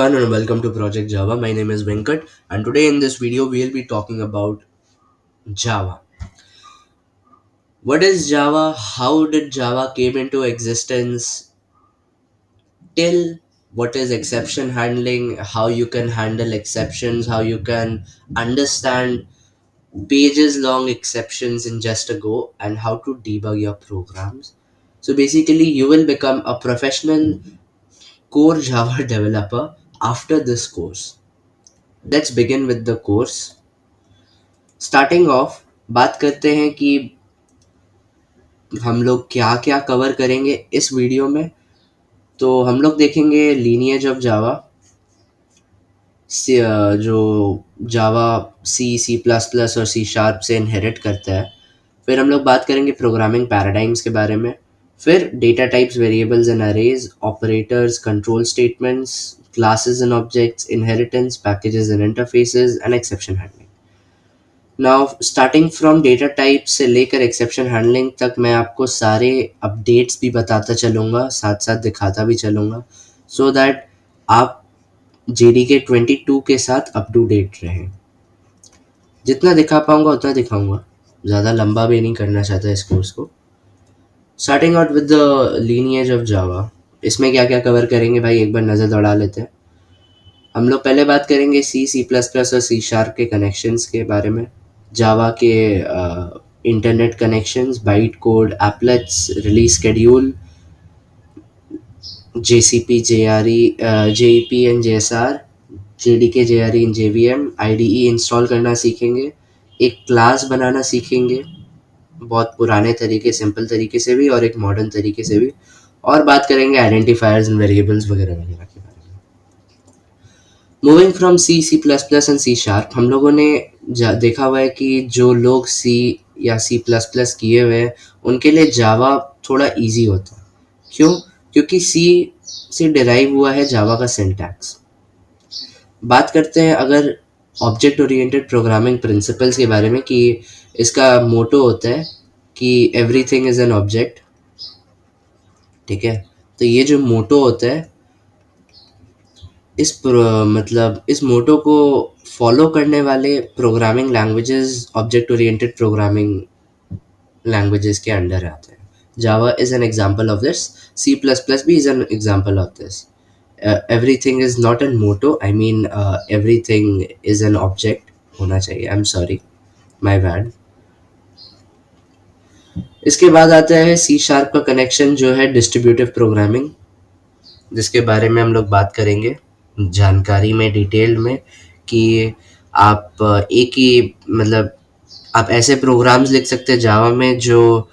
everyone and welcome to Project Java. My name is Venkat and today in this video we'll be talking about Java. What is Java? How did Java came into existence? Till what is exception handling? How you can handle exceptions? How you can understand pages long exceptions in just a go and how to debug your programs. So basically you will become a professional core Java developer after this course. Let's begin with the course. Starting of बात करते हैं कि हम लोग क्या क्या cover करेंगे इस वीडियो में। तो हम लोग देखेंगे लीनिएज ऑफ जावा, जो जावा सी प्लस प्लस और सी शार्प से इनहेरिट करता है। फिर हम लोग बात करेंगे प्रोग्रामिंग पैराडाइम्स के बारे में। फिर data types, variables and arrays, operators, control statements, classes and objects, inheritance, packages and interfaces and exception handling. Now starting from data type से लेकर एक्सेप्शन हैंडलिंग तक मैं आपको सारे अपडेट्स भी बताता चलूँगा, साथ साथ दिखाता भी चलूँगा, सो दैट आप JDK 22 के साथ अप टू डेट रहें। जितना दिखा पाऊँगा उतना दिखाऊँगा, ज़्यादा लंबा भी नहीं करना चाहता इस कोर्स को। Starting out with the lineage of Java, इसमें क्या क्या कवर करेंगे भाई एक बार नज़र दौड़ा लेते हैं। हम लोग पहले बात करेंगे सी प्लस प्लस और सी शार्प के कनेक्शंस के बारे में, जावा के internet connections, byte code, एप्लेट्स, release schedule, JCP, JRE, JEP and JSR, JDK, JRE and JVM, IDE install करना सीखेंगे, एक क्लास बनाना सीखेंगे, बहुत पुराने तरीके, सिंपल तरीके से भी और एक मॉडर्न तरीके से भी, और बात करेंगे आइडेंटिफायर्स एंड वेरिएबल्स वगैरह वगैरह के बारे में। Moving from C plus plus and C sharp, हम लोगों ने देखा हुआ है कि जो लोग सी या सी प्लस प्लस किए हुए हैं उनके लिए जावा थोड़ा इजी होता है। क्यों? क्योंकि सी से डिराइव हुआ है जावा का सिंटैक्स। बात करते हैं अगर ऑब्जेक्ट ओरिएंटेड प्रोग्रामिंग प्रिंसिपल्स के बारे में, कि इसका मोटो होता है कि एवरीथिंग इज एन ऑब्जेक्ट। ठीक है, तो ये जो मोटो होता है, इस मोटो को फॉलो करने वाले programming languages object oriented programming languages के अंडर आते हैं। Java is an example of this, C plus plus भी is an example of this. Everything is not an motto, I mean everything is an object होना चाहिए। I am sorry, my bad. इसके बाद आता है C sharp का connection जो है डिस्ट्रीब्यूटिव प्रोग्रामिंग, जिसके बारे में हम लोग बात करेंगे जानकारी में, डिटेल में, कि आप एक ही आप ऐसे प्रोग्राम्स लिख सकते हैं जावा में जो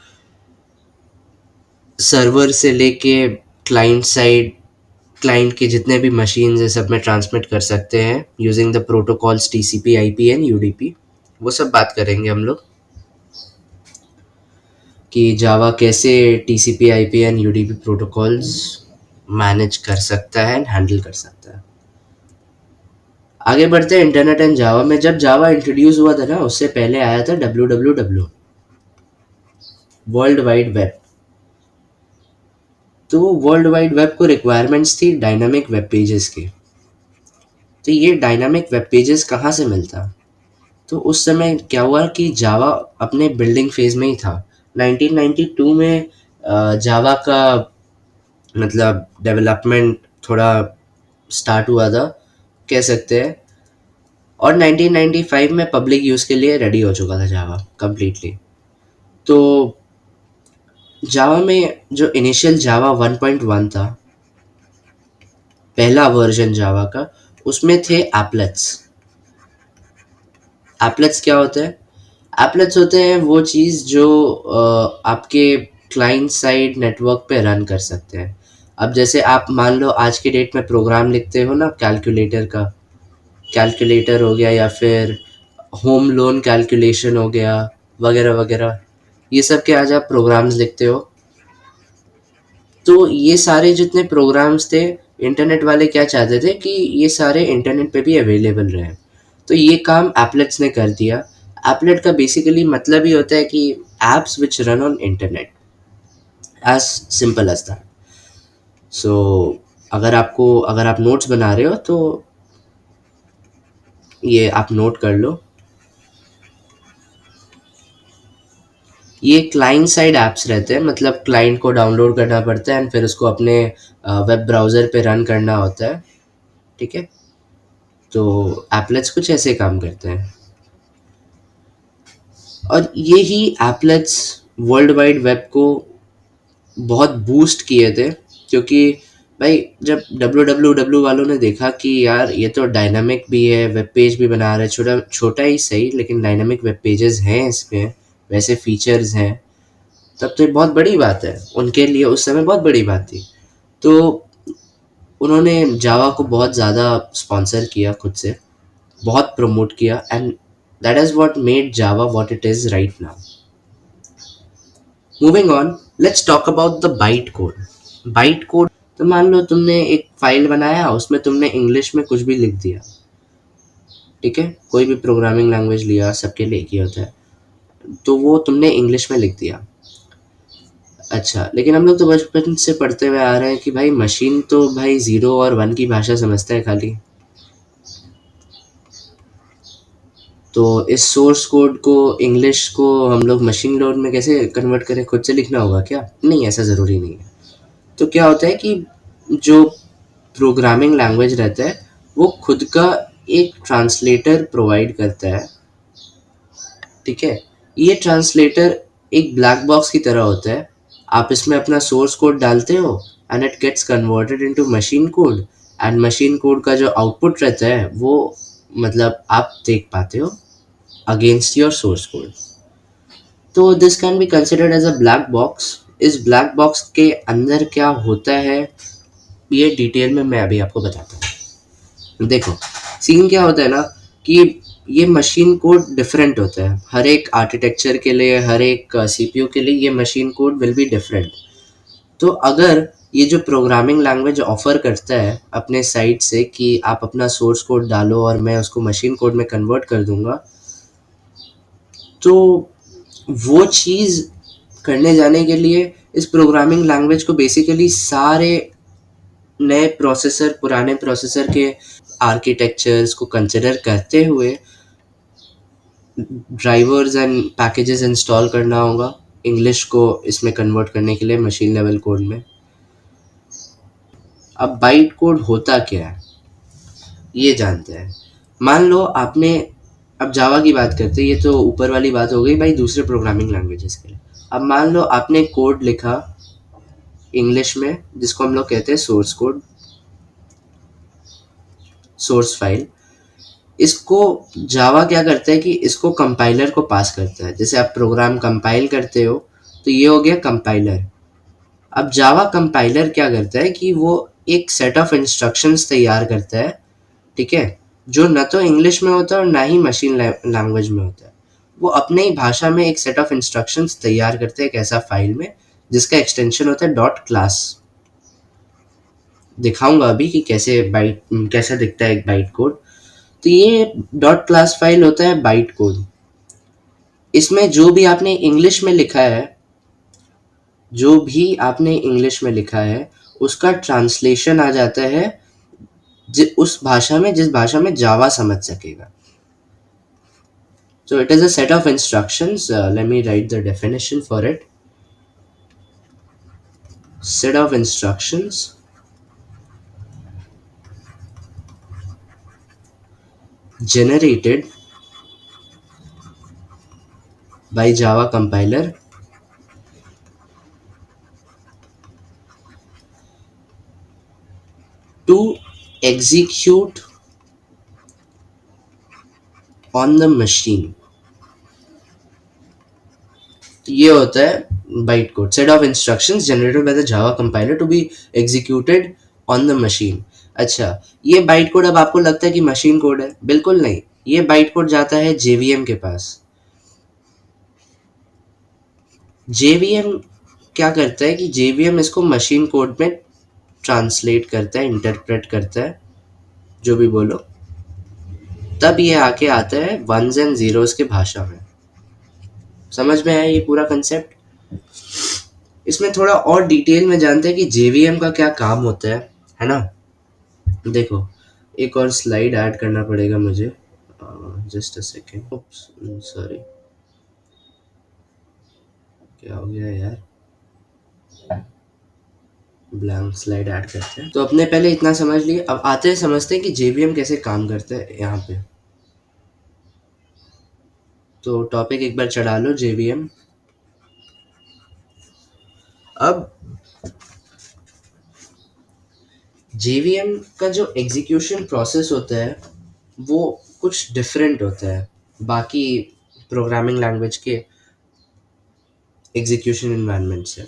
सर्वर से लेके क्लाइंट साइड, क्लाइंट के जितने भी मशीन है सब में ट्रांसमिट कर सकते हैं using the protocols TCP, IP and UDP। वो सब बात करेंगे हम लोग कि जावा कैसे TCP, IP and UDP protocols manage कर सकता है एंड हैंडल कर सकता है। आगे बढ़ते हैं इंटरनेट एंड जावा में। जब जावा इंट्रोड्यूस हुआ था ना, उससे पहले आया था WWW, वर्ल्ड वाइड वेब। तो वर्ल्ड वाइड वेब को रिक्वायरमेंट्स थी डायनामिक वेब पेजेस की। तो ये डायनामिक वेब पेजेस कहाँ से मिलता? तो उस समय क्या हुआ कि जावा अपने बिल्डिंग फेज में ही था। 1992 में जावा का डेवलपमेंट थोड़ा स्टार्ट हुआ था कह सकते हैं, और 1995 में पब्लिक यूज़ के लिए रेडी हो चुका था जावा कम्प्लीटली। तो जावा में जो इनिशियल जावा 1.1 था, पहला वर्जन जावा का, उसमें थे एप्लेट्स। एप्लेट्स क्या होते हैं? एप्लेट्स होते हैं वो चीज़ जो आपके क्लाइंट साइड नेटवर्क पे रन कर सकते हैं। अब जैसे आप मान लो आज के डेट में प्रोग्राम लिखते हो ना, कैलकुलेटर का, कैलकुलेटर हो गया या फिर होम लोन कैलकुलेशन हो गया वगैरह वगैरह, ये सब के आज आप प्रोग्राम्स लिखते हो। तो ये सारे जितने प्रोग्राम्स थे, इंटरनेट वाले क्या चाहते थे कि ये सारे इंटरनेट पे भी अवेलेबल रहे। तो ये काम एप्लेट्स ने कर दिया। एप्लेट का बेसिकली मतलब ही होता है कि apps which run on internet, as simple as that. So अगर आप नोट्स बना रहे हो तो ये आप नोट कर लो। ये क्लाइंट साइड ऐप्स रहते हैं, मतलब क्लाइंट को डाउनलोड करना पड़ता है एंड फिर उसको अपने वेब ब्राउज़र पे रन करना होता है। ठीक है? तो एप्लेट्स कुछ ऐसे काम करते हैं। और ये ही एप्लेट्स वर्ल्ड वाइड वेब को बहुत बूस्ट किए थे, क्योंकि भाई जब डब्ल्यू वालों ने देखा कि यार ये तो डायनामिक भी है, वेब पेज भी बना रहा है, छोटा छोटा ही सही लेकिन डायनामिक वेब पेजेस हैं इसमें, वैसे फीचर्स हैं, तब तो ये बहुत बड़ी बात है उनके लिए, उस समय बहुत बड़ी बात थी। तो उन्होंने जावा को बहुत ज़्यादा स्पॉन्सर किया खुद से, बहुत प्रमोट किया, and that is what made Java what it is right now. Moving on, let's talk about the byte code. Byte code, तो मान लो तुमने एक फाइल बनाया, उसमें तुमने इंग्लिश में कुछ भी लिख दिया। ठीक है? कोई भी प्रोग्रामिंग लैंग्वेज लिया, सबके लिए एक ही होता है, तो वो तुमने इंग्लिश में लिख दिया। अच्छा, लेकिन हम लोग तो बचपन से पढ़ते हुए आ रहे हैं कि भाई मशीन तो भाई ज़ीरो और वन की भाषा समझता है खाली। तो इस सोर्स कोड को, इंग्लिश को हम लोग मशीन लर्न में कैसे कन्वर्ट करें? खुद से लिखना होगा क्या? नहीं, ऐसा ज़रूरी नहीं है। तो क्या होता है कि जो प्रोग्रामिंग लैंग्वेज रहता है वो खुद का एक ट्रांसलेटर प्रोवाइड करता है। ठीक है? ये ट्रांसलेटर एक ब्लैक बॉक्स की तरह होता है। आप इसमें अपना सोर्स कोड डालते हो and it gets converted into machine code, and machine code का जो आउटपुट रहता है वो, मतलब आप देख पाते हो अगेंस्ट योर सोर्स कोड। तो this can be considered as a black box. इस ब्लैक बॉक्स के अंदर क्या होता है ये डिटेल में मैं अभी आपको बताता हूँ। देखो, सीन क्या होता है ना कि ये मशीन कोड डिफरेंट होता है हर एक आर्किटेक्चर के लिए, हर एक सीपीयू के लिए ये machine code will be different. तो अगर ये जो प्रोग्रामिंग लैंग्वेज ऑफर करता है अपने साइड से कि आप अपना सोर्स कोड डालो और मैं उसको मशीन कोड में कन्वर्ट कर दूंगा, तो वो चीज़ करने जाने के लिए इस प्रोग्रामिंग लैंग्वेज को बेसिकली सारे नए प्रोसेसर, पुराने प्रोसेसर के आर्किटेक्चर्स को कंसिडर करते हुए ड्राइवर्स एंड पैकेजेस इंस्टॉल करना होगा इंग्लिश को इसमें कन्वर्ट करने के लिए मशीन लेवल कोड में। अब बाइट कोड होता क्या है ये जानते हैं। मान लो आपने, अब जावा की बात करते हैं, ये तो ऊपर वाली बात हो गई भाई दूसरे प्रोग्रामिंग लैंग्वेजेस के लिए। अब मान लो आपने कोड लिखा इंग्लिश में जिसको हम लोग कहते हैं सोर्स कोड, सोर्स फाइल। इसको जावा क्या करता है कि इसको कंपाइलर को पास करता है। जैसे आप प्रोग्राम कंपाइल करते हो तो ये हो गया कंपाइलर। अब जावा कंपाइलर क्या करता है कि वो एक सेट ऑफ इंस्ट्रक्शंस तैयार करता है। ठीक है? जो न तो इंग्लिश में होता है और ना ही मशीन लैंग्वेज में होता है। वो अपने ही भाषा में एक सेट ऑफ इंस्ट्रक्शंस तैयार करते हैं एक ऐसा फाइल में जिसका एक्सटेंशन होता है डॉट क्लास। दिखाऊंगा अभी कि कैसे बाइट, कैसा दिखता है एक बाइट कोड। तो ये डॉट क्लास फाइल होता है बाइट कोड। इसमें जो भी आपने इंग्लिश में लिखा है, जो भी आपने इंग्लिश में लिखा है उसका ट्रांसलेशन आ जाता है उस भाषा में जिस भाषा में जावा समझ सकेगा। So it is a set of instructions. Let me write the definition for it. Set of instructions generated by Java compiler to execute on the machine. ये होता है byte code, set of instructions generated by the Java compiler to be executed on the machine. अच्छा, ये byte code, अब आपको लगता है कि मशीन कोड है, बिल्कुल नहीं। ये बाइट कोड जाता है जेवीएम के पास। जेवीएम क्या करता है कि जेवीएम इसको मशीन कोड में ट्रांसलेट करता है, इंटरप्रेट करता है, जो भी बोलो। तब ये आके आता है वंस एंड जीरोस के भाषा में। समझ में आया ये पूरा कंसेप्ट? इसमें थोड़ा और डिटेल में जानते हैं कि जेवीएम का क्या काम होता है है ना? देखो, एक और स्लाइड ऐड करना पड़ेगा मुझे। Just a second, oops, sorry, क्या हो गया यार? ब्लैंक स्लाइड ऐड करते हैं। तो अपने पहले इतना समझ लिए, अब आते हैं समझते हैं कि जेवीएम कैसे काम करता है यहाँ पे। तो टॉपिक एक बार चढ़ा लो, जेवीएम। अब जेवीएम का जो एग्जीक्यूशन प्रोसेस होता है वो कुछ डिफरेंट होता है बाकी प्रोग्रामिंग लैंग्वेज के एग्जीक्यूशन एनवायरनमेंट से।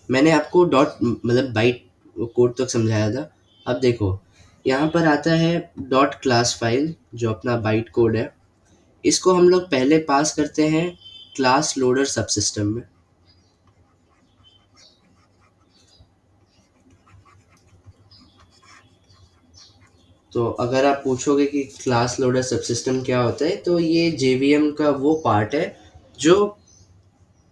मैंने आपको डॉट मतलब बाइट कोड तक समझाया था। अब देखो, यहाँ पर आता है डॉट क्लास फाइल जो अपना बाइट कोड है। इसको हम लोग पहले पास करते हैं क्लास लोडर सबसिस्टम में। तो अगर आप पूछोगे कि क्लास लोडर सबसिस्टम क्या होता है, तो ये जेवीएम का वो पार्ट है जो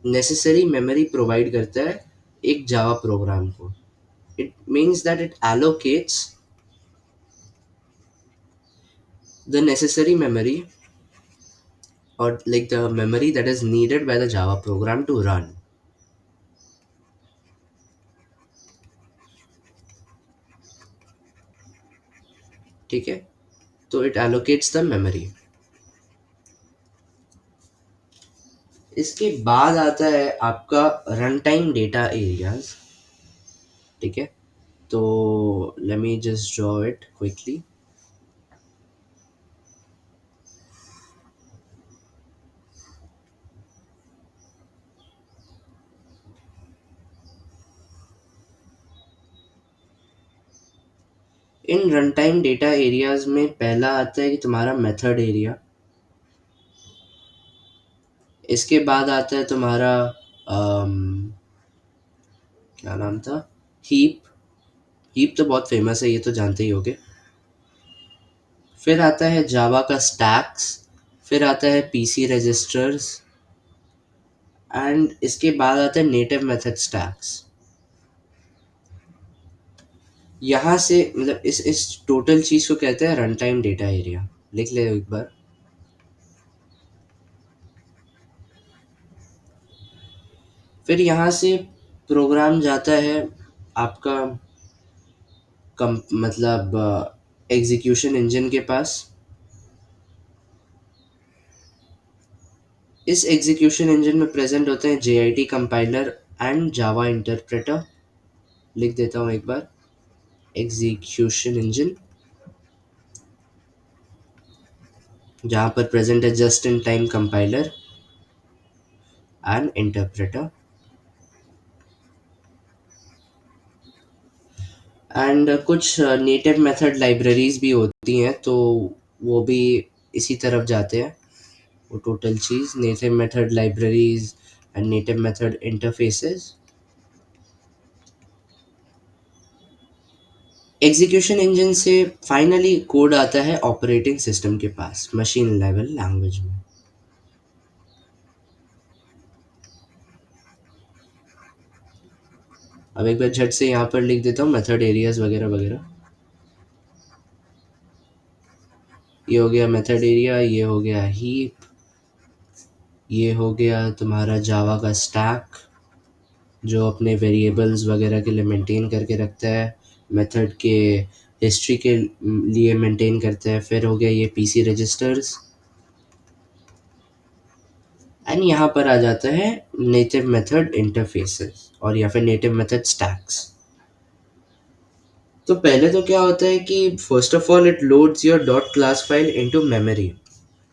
नेसेसरी मेमोरी प्रोवाइड करता है एक जावा प्रोग्राम को। It means that it allocates the necessary memory, or like the memory that is needed by the Java program to run. ठीक है, तो इट allocates द मेमोरी। इसके बाद आता है आपका रन टाइम डेटा एरियाज। ठीक है, तो let me just draw it quickly. In run time data areas में पहला आता है कि तुम्हारा मेथड एरिया। इसके बाद आता है तुम्हारा क्या नाम था, हीप। हीप तो बहुत फेमस है, ये तो जानते ही होगे। फिर आता है जावा का स्टैक्स। फिर आता है पीसी रजिस्टर्स। एंड इसके बाद आता है नेटिव मेथड स्टैक्स। यहाँ से मतलब इस टोटल चीज़ को कहते हैं रन टाइम डेटा एरिया। लिख ले एक बार। फिर यहाँ से प्रोग्राम जाता है आपका कम मतलब एग्जीक्यूशन इंजन के पास। इस एग्जीक्यूशन इंजन में प्रेजेंट होते हैं JIT compiler and Java interpreter. लिख देता हूँ एक बार, एग्जीक्यूशन इंजन, जहाँ पर प्रेजेंट है just in time compiler and interpreter. And कुछ नेटिव मेथड लाइब्रेरीज भी होती हैं, तो वो भी इसी तरफ जाते हैं। वो total cheese native method libraries and native method interfaces. Execution engine से फाइनली कोड आता है ऑपरेटिंग सिस्टम के पास मशीन लेवल लैंग्वेज में। अब एक बार झट से यहाँ पर लिख देता हूँ मेथड एरियाज वगैरह वगैरह। ये हो गया मेथड एरिया, ये हो गया हीप, ये हो गया तुम्हारा जावा का स्टैक जो अपने वेरिएबल्स वगैरह के लिए मेंटेन करके रखता है, मेथड के हिस्ट्री के लिए मेंटेन करता है। फिर हो गया ये पीसी रजिस्टर्स। एंड यहाँ पर आ जाता है नेटिव मेथड इंटरफेसेस और या फिर नेटिव मेथड स्टैक्स। तो पहले तो क्या होता है कि first of all it loads your dot class file into memory.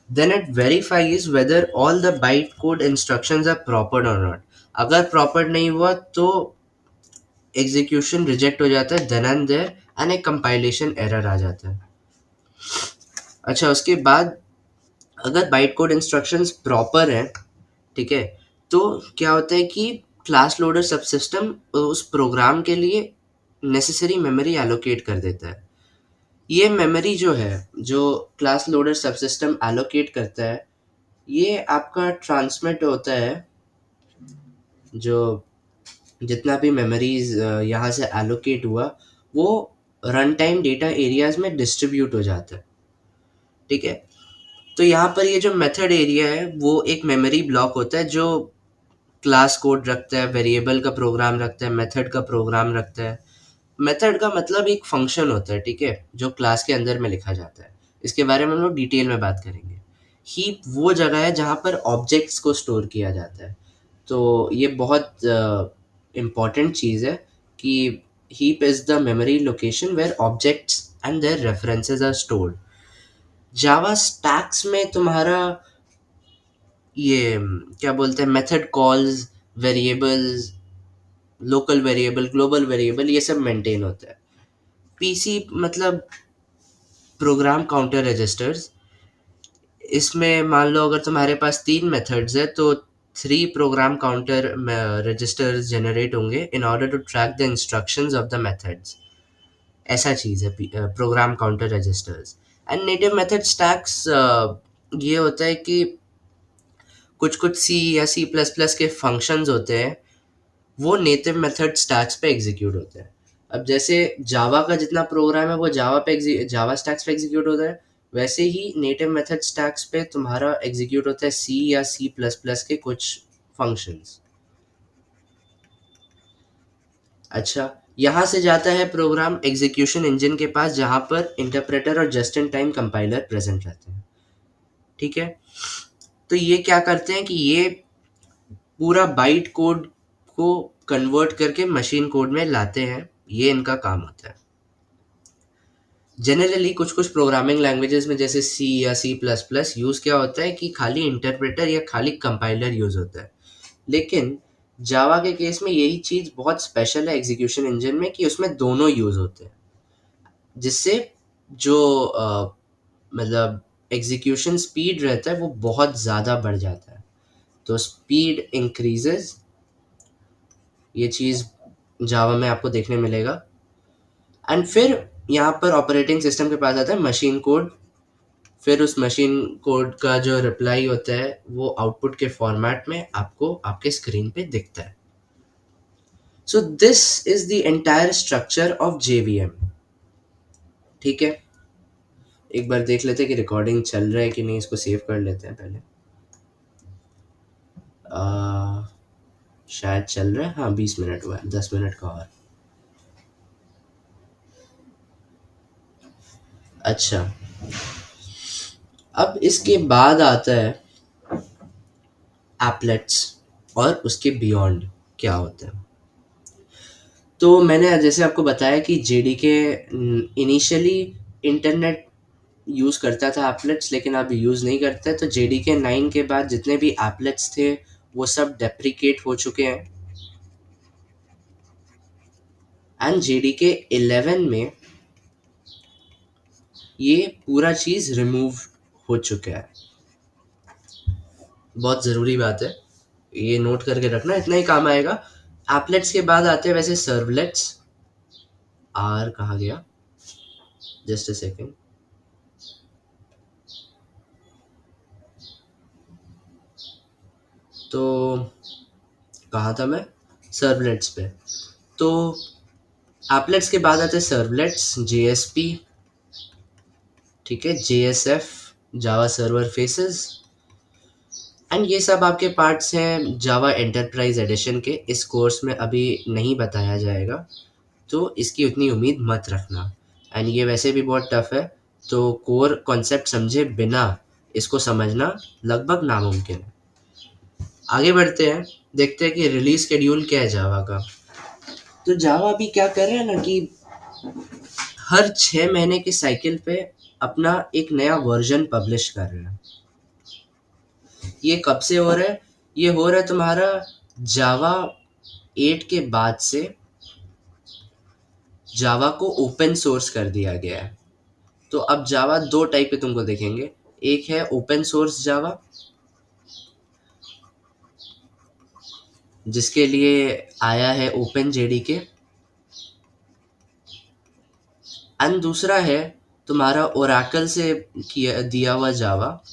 Then it verifies whether all the byte code instructions are proper और नॉट। अगर प्रॉपर नहीं हुआ तो एग्जीक्यूशन रिजेक्ट हो जाता है देन एंड देयर, एंड एक कंपाइलेशन एरर आ जाता है। अच्छा, उसके बाद अगर बाइट कोड इंस्ट्रक्शंस प्रॉपर हैं, ठीक है, तो क्या होता है कि क्लास लोडर सबसिस्टम उस प्रोग्राम के लिए नेसेसरी मेमोरी एलोकेट कर देता है। ये मेमोरी जो है, जो क्लास लोडर सबसिस्टम एलोकेट करता है, ये आपका ट्रांसमिट होता है जो जितना भी मेमोरीज यहाँ से एलोकेट हुआ वो रन टाइम डेटा एरियाज में डिस्ट्रीब्यूट हो जाता है। ठीक है, तो यहाँ पर ये जो मेथड एरिया है वो एक मेमोरी ब्लॉक होता है जो क्लास कोड रखता है, वेरिएबल का प्रोग्राम रखता है, मेथड का प्रोग्राम रखता है। मेथड का मतलब एक फंक्शन होता है, ठीक है, जो क्लास के अंदर में लिखा जाता है। इसके बारे में हम लोग डिटेल में बात करेंगे। हीप वो जगह है जहाँ पर ऑब्जेक्ट्स को स्टोर किया जाता है। तो ये बहुत इम्पॉर्टेंट चीज़ है कि heap is the memory location where objects and their references are stored. Java stacks में तुम्हारा ये क्या बोलते हैं, method calls, variables, local variable, global variable, ये सब मेंटेन होता है। पीसी मतलब प्रोग्राम काउंटर रजिस्टर्स। इसमें मान लो अगर तुम्हारे पास 3 मेथड्स है तो 3 प्रोग्राम काउंटर रजिस्टर्स जनरेट होंगे in order to track the instructions of the methods. ऐसा चीज़ है program counter registers. And native method stacks ये होता है कि कुछ कुछ सी या सी प्लस प्लस के फंक्शंस होते हैं, वो नेटिव मेथड स्टैक्स पे एग्जीक्यूट होते हैं। अब जैसे जावा का जितना प्रोग्राम है वो जावा स्टैक्स पे एग्जीक्यूट होता है, वैसे ही नेटिव मेथड स्टैक्स पे तुम्हारा एग्जीक्यूट होता है सी या सी प्लस प्लस के कुछ फंक्शंस। अच्छा, यहाँ से जाता है प्रोग्राम एग्जीक्यूशन इंजन के पास जहाँ पर इंटरप्रेटर और just in time compiler present रहते हैं। ठीक है, तो ये क्या करते हैं कि ये पूरा बाइट कोड को कन्वर्ट करके मशीन कोड में लाते हैं, ये इनका काम होता है। जनरली कुछ कुछ प्रोग्रामिंग लैंग्वेजेस में जैसे सी या सी प्लस प्लस यूज़ क्या होता है कि खाली इंटरप्रेटर या खाली कंपाइलर यूज़ होता है। लेकिन जावा के केस में यही चीज़ बहुत स्पेशल है एग्जीक्यूशन इंजन में कि उसमें दोनों यूज़ होते हैं, जिससे जो मतलब एग्जीक्यूशन स्पीड रहता है वो बहुत ज़्यादा बढ़ जाता है। तो स्पीड इंक्रीजेज, ये चीज़ जावा में आपको देखने मिलेगा। एंड फिर यहाँ पर ऑपरेटिंग सिस्टम के पास आता है मशीन कोड। फिर उस मशीन कोड का जो रिप्लाई होता है वो आउटपुट के फॉर्मेट में आपको आपके स्क्रीन पे दिखता है। So this is the entire structure of JVM. ठीक है, एक बार देख लेते हैं कि रिकॉर्डिंग चल रहा है कि नहीं, इसको सेव कर लेते हैं पहले। आ, शायद चल रहा है, हाँ 20 मिनट हुआ है, 10 मिनट का और। अच्छा, अब इसके बाद आता है एप्लेट्स और उसके बियॉन्ड क्या होता है। तो मैंने जैसे आपको बताया कि जेडीके इनिशियली इंटरनेट यूज़ करता था एप्लेट्स, लेकिन अब यूज़ नहीं करता है। तो जेडीके 9 के बाद जितने भी एप्लेट्स थे वो सब डेप्रिकेट हो चुके हैं। एंड जेडीके 11 में ये पूरा चीज़ रिमूव हो चुका है। बहुत ज़रूरी बात है, ये नोट करके रखना, इतना ही काम आएगा। एप्लेट्स के बाद आते हैं वैसे सर्वलेट्स। आर कहाँ गया, जस्ट अ सेकेंड। तो कहाँ था मैं, सर्वलेट्स पे। तो एप्लेट्स के बाद आते हैं सर्वलेट्स, जेएसपी, ठीक है, JSF, Java server faces. And ये सब आपके पार्ट्स हैं जावा एंटरप्राइज एडिशन के। इस कोर्स में अभी नहीं बताया जाएगा, तो इसकी उतनी उम्मीद मत रखना। एंड ये वैसे भी बहुत टफ है, तो कोर कॉन्सेप्ट समझे बिना इसको समझना लगभग नामुमकिन है। आगे बढ़ते हैं, देखते हैं कि रिलीज शेड्यूल क्या है जावा का। तो जावा अभी क्या कर रहे हैं ना कि हर 6 महीने के साइकिल पे अपना एक नया वर्जन पब्लिश कर रहे हैं। ये कब से हो रहा है, ये हो रहा है तुम्हारा जावा 8 के बाद से जावा को ओपन सोर्स कर दिया गया है। तो अब जावा दो टाइप के तुमको देखेंगे। एक है ओपन सोर्स जावा, जिसके लिए आया है ओपन जेडीके। एंड दूसरा है तुम्हारा ओरेकल से किया दिया हुआ जावा,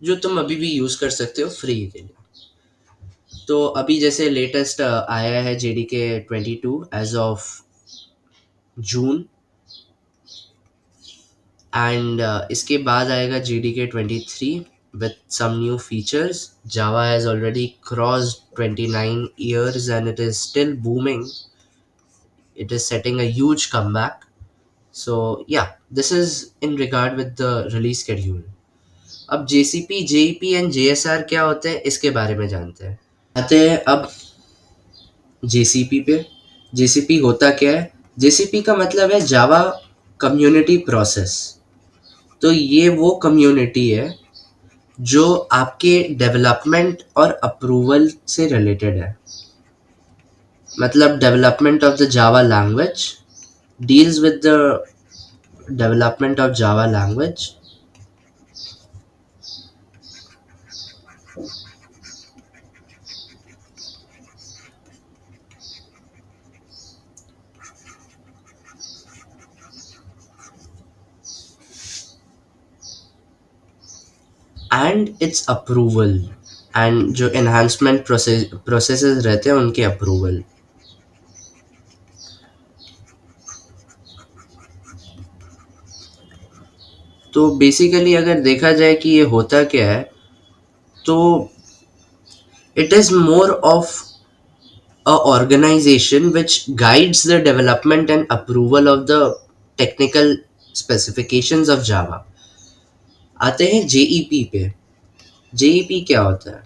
जो तुम अभी भी यूज कर सकते हो फ्री के लिए। तो अभी जैसे लेटेस्ट आया है JDK 22 एज ऑफ जून, एंड इसके बाद आएगा JDK 23 with some new features. Java has already crossed 29 years and it is still booming. It is setting a huge comeback. So yeah, this is in regard with the release schedule. अब JCP, JEP and JSR क्या होते हैं इसके बारे में जानते हैं। आते हैं अब JCP पे। JCP होता क्या है? JCP का मतलब है जावा कम्युनिटी प्रोसेस। तो ये वो कम्युनिटी है जो आपके डेवलपमेंट और अप्रूवल से रिलेटेड है। मतलब development of the Java language deals with the development of Java language, and it's approval, and जो एनहांसमेंट प्रोसेसेस रहते हैं उनके अप्रूवल। तो बेसिकली अगर देखा जाए कि ये होता क्या है, तो it is more of a organization which guides the development and approval of the technical specifications of Java. आते हैं JEP पे। JEP क्या होता है?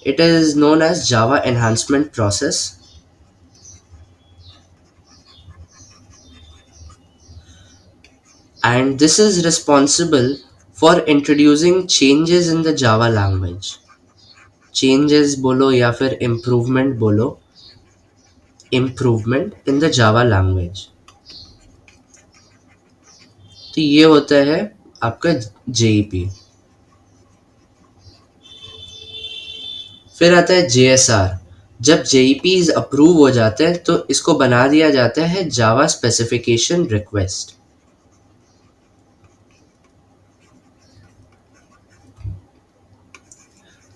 It is known as Java Enhancement Process, and this is responsible for introducing changes in the Java language. Changes बोलो या फिर improvement बोलो, improvement in the Java language. तो ये होता है आपका JEP। फिर आता है JSR। जब JEPs अप्रूव हो जाते हैं तो इसको बना दिया जाता है जावा स्पेसिफिकेशन रिक्वेस्ट।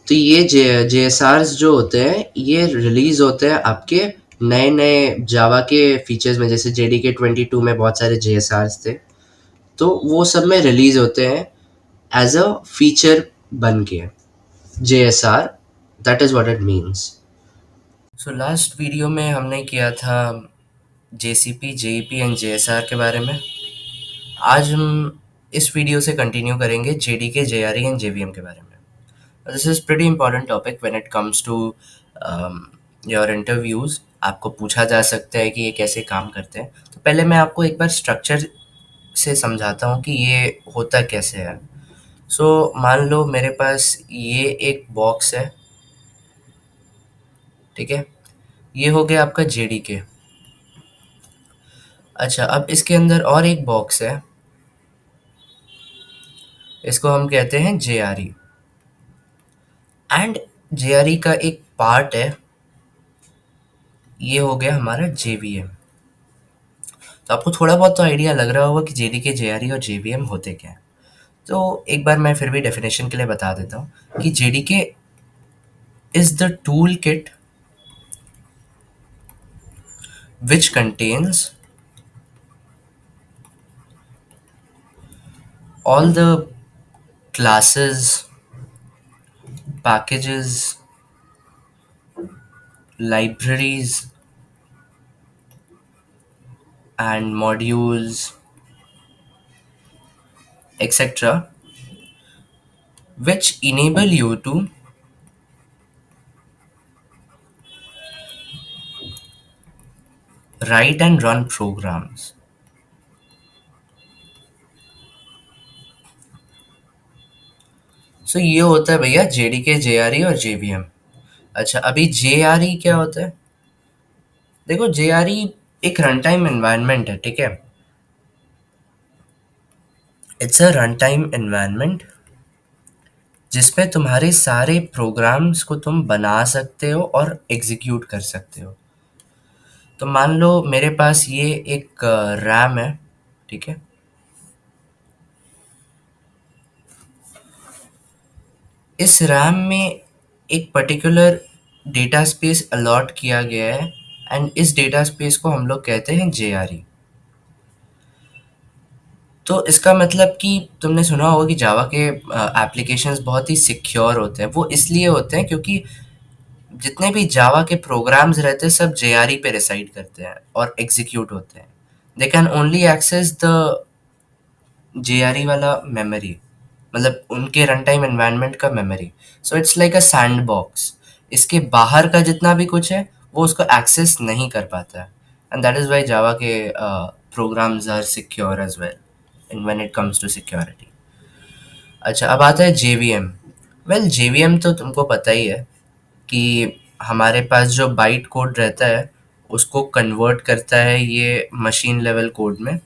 तो ये JSRs जो होते हैं ये रिलीज होते हैं आपके नए नए जावा के फीचर्स में। जैसे JDK 22 में बहुत सारे JSRs थे, तो वो सब में रिलीज होते हैं एज अ फीचर बन के। JSR, that is what it means. So last video में हमने किया था JCP, JEP एंड JSR के बारे में। आज हम इस वीडियो से कंटिन्यू करेंगे JDK, JRE एंड JVM के बारे में। This is pretty important topic when it comes to your interviews. आपको पूछा जा सकता है कि ये कैसे काम करते हैं। तो पहले मैं आपको एक बार स्ट्रक्चर से समझाता हूँ कि ये होता कैसे है। मान लो मेरे पास ये एक बॉक्स है, ठीक है? ये हो गया आपका JDK। अच्छा, अब इसके अंदर और एक बॉक्स है, इसको हम कहते हैं JRE। एंड JRE का एक पार्ट है, ये हो गया हमारा JVM। तो आपको थोड़ा बहुत तो आइडिया लग रहा होगा कि JDK, JRE और JVM होते क्या हैं। तो एक बार मैं फिर भी डेफिनेशन के लिए बता देता हूँ कि JDK is the toolkit which contains all the classes, packages, libraries, and modules, etc., which enable you to write and run programs. ये होता है भैया JDK, JRE और JVM। अच्छा, अभी JRE क्या होता है? देखो, JRE एक रन टाइम एनवायरनमेंट है, ठीक है? It's a run time environment जिसमें तुम्हारे सारे प्रोग्राम्स को तुम बना सकते हो और एग्जीक्यूट कर सकते हो। तो मान लो मेरे पास ये एक रैम है, ठीक है? इस रैम में एक पर्टिकुलर डेटा स्पेस अलॉट किया गया है, एंड इस डेटा स्पेस को हम लोग कहते हैं जेआरई। तो इसका मतलब कि तुमने सुना होगा कि जावा के एप्लीकेशंस बहुत ही सिक्योर होते हैं। वो इसलिए होते हैं क्योंकि जितने भी जावा के प्रोग्राम्स रहते हैं सब जेआरई पे रिसाइड करते हैं और एग्जीक्यूट होते हैं। They can only access the JRE वाला मेमोरी, मतलब उनके रन टाइम एनवायरनमेंट का मेमोरी। So it's like a sandbox. इसके बाहर का जितना भी कुछ है वो उसको एक्सेस नहीं कर पाता है, and that is why Java के programs are secure as well in when it comes to security. अच्छा, अब आता है जेवीएम। वेल, जेवीएम तो तुमको पता ही है कि हमारे पास जो बाइट कोड रहता है उसको कन्वर्ट करता है ये मशीन लेवल कोड में।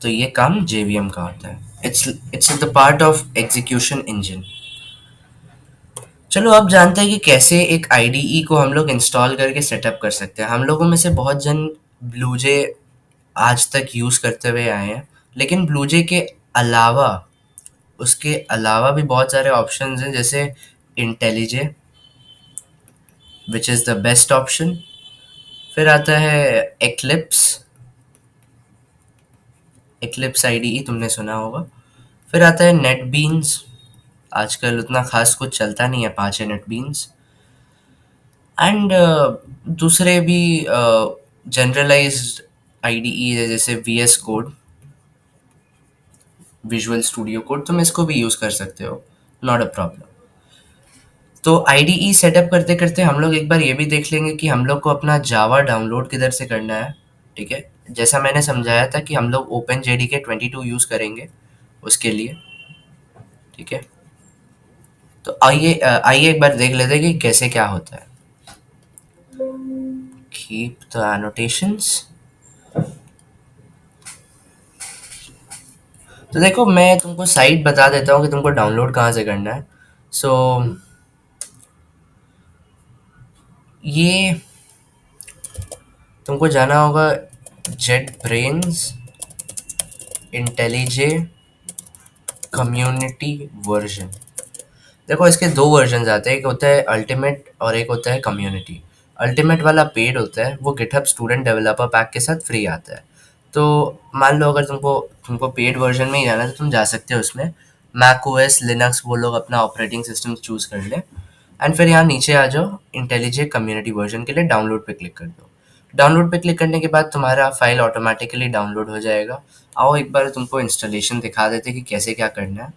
तो ये काम जेवीएम का होता है। It's the part of execution engine. चलो अब जानते हैं कि कैसे एक आईडीई को हम लोग इंस्टॉल करके सेटअप कर सकते हैं। हम लोगों में से बहुत जन ब्लूजे आज तक यूज़ करते हुए आए हैं, लेकिन ब्लूजे के अलावा, उसके अलावा भी बहुत सारे ऑप्शंस हैं, जैसे IntelliJ, which is the best option. फिर आता है एक्लिप्स। एक्लिप्स आईडीई तुमने सुना होगा। फिर आता है नेट बीन्स। आजकल उतना खास कुछ चलता नहीं है अपाचे नेट बीन्स। एंड दूसरे भी जनरलाइज्ड आईडीई है, जैसे V S code, visual studio code. तुम इसको भी यूज़ कर सकते हो, नॉट अ प्रॉब्लम। तो आईडीई सेटअप करते करते हम लोग एक बार ये भी देख लेंगे कि हम लोग को अपना जावा डाउनलोड किधर से करना है। ठीक है, जैसा मैंने समझाया था कि हम लोग ओपन जेडी के 22 यूज़ करेंगे उसके लिए। ठीक है, तो आइए एक बार देख लेते हैं कि कैसे क्या होता है। Keep the annotations. तो देखो, मैं तुमको साइट बता देता हूँ कि तुमको डाउनलोड कहाँ से करना है। सो ये तुमको जाना होगा जेट ब्रेन्स इंटेलिजे कम्युनिटी वर्जन। देखो, इसके दो वर्जन आते हैं, एक होता है अल्टीमेट और एक होता है कम्युनिटी। अल्टीमेट वाला पेड होता है, वो गिटहब स्टूडेंट डेवलपर पैक के साथ फ्री आता है। तो मान लो अगर तुमको तुमको पेड वर्जन में ही जाना है तो तुम जा सकते हो उसमें। मैक ओएस, लिनक्स, वो लोग अपना ऑपरेटिंग सिस्टम चूज़ कर लें, एंड फिर यहाँ नीचे आ जाओ, इंटेलिजे कम्युनिटी वर्जन के लिए डाउनलोड पे क्लिक कर दो। डाउनलोड पे क्लिक करने के बाद तुम्हारा फाइल ऑटोमेटिकली डाउनलोड हो जाएगा। आओ एक बार तुमको इंस्टॉलेशन दिखा देते कि कैसे क्या करना है।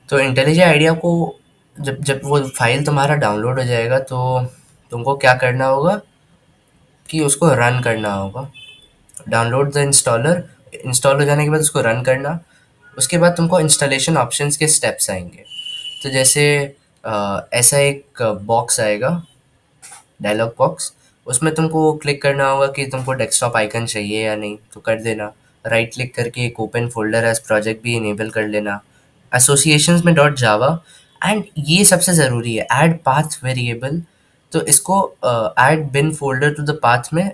तो इंटेलिजेंट आइडिया को, जब जब वो फाइल तुम्हारा डाउनलोड हो जाएगा तो तुमको क्या करना होगा कि उसको रन करना होगा। Download the installer. इंस्टॉल हो जाने के बाद उसको रन करना। उसके बाद तुमको इंस्टॉलेशन ऑप्शंस के स्टेप्स आएंगे। तो जैसे ऐसा एक बॉक्स आएगा, डायलॉग बॉक्स। उसमें तुमको क्लिक करना होगा कि तुमको डेस्कटॉप आइकन चाहिए या नहीं, तो कर देना। राइट क्लिक करके एक ओपन फोल्डर एज प्रोजेक्ट भी इनेबल कर लेना, एसोसिएशंस में डॉट जावा। एंड ये सबसे ज़रूरी है, ऐड पाथ वेरिएबल। तो इसको add bin folder to the path में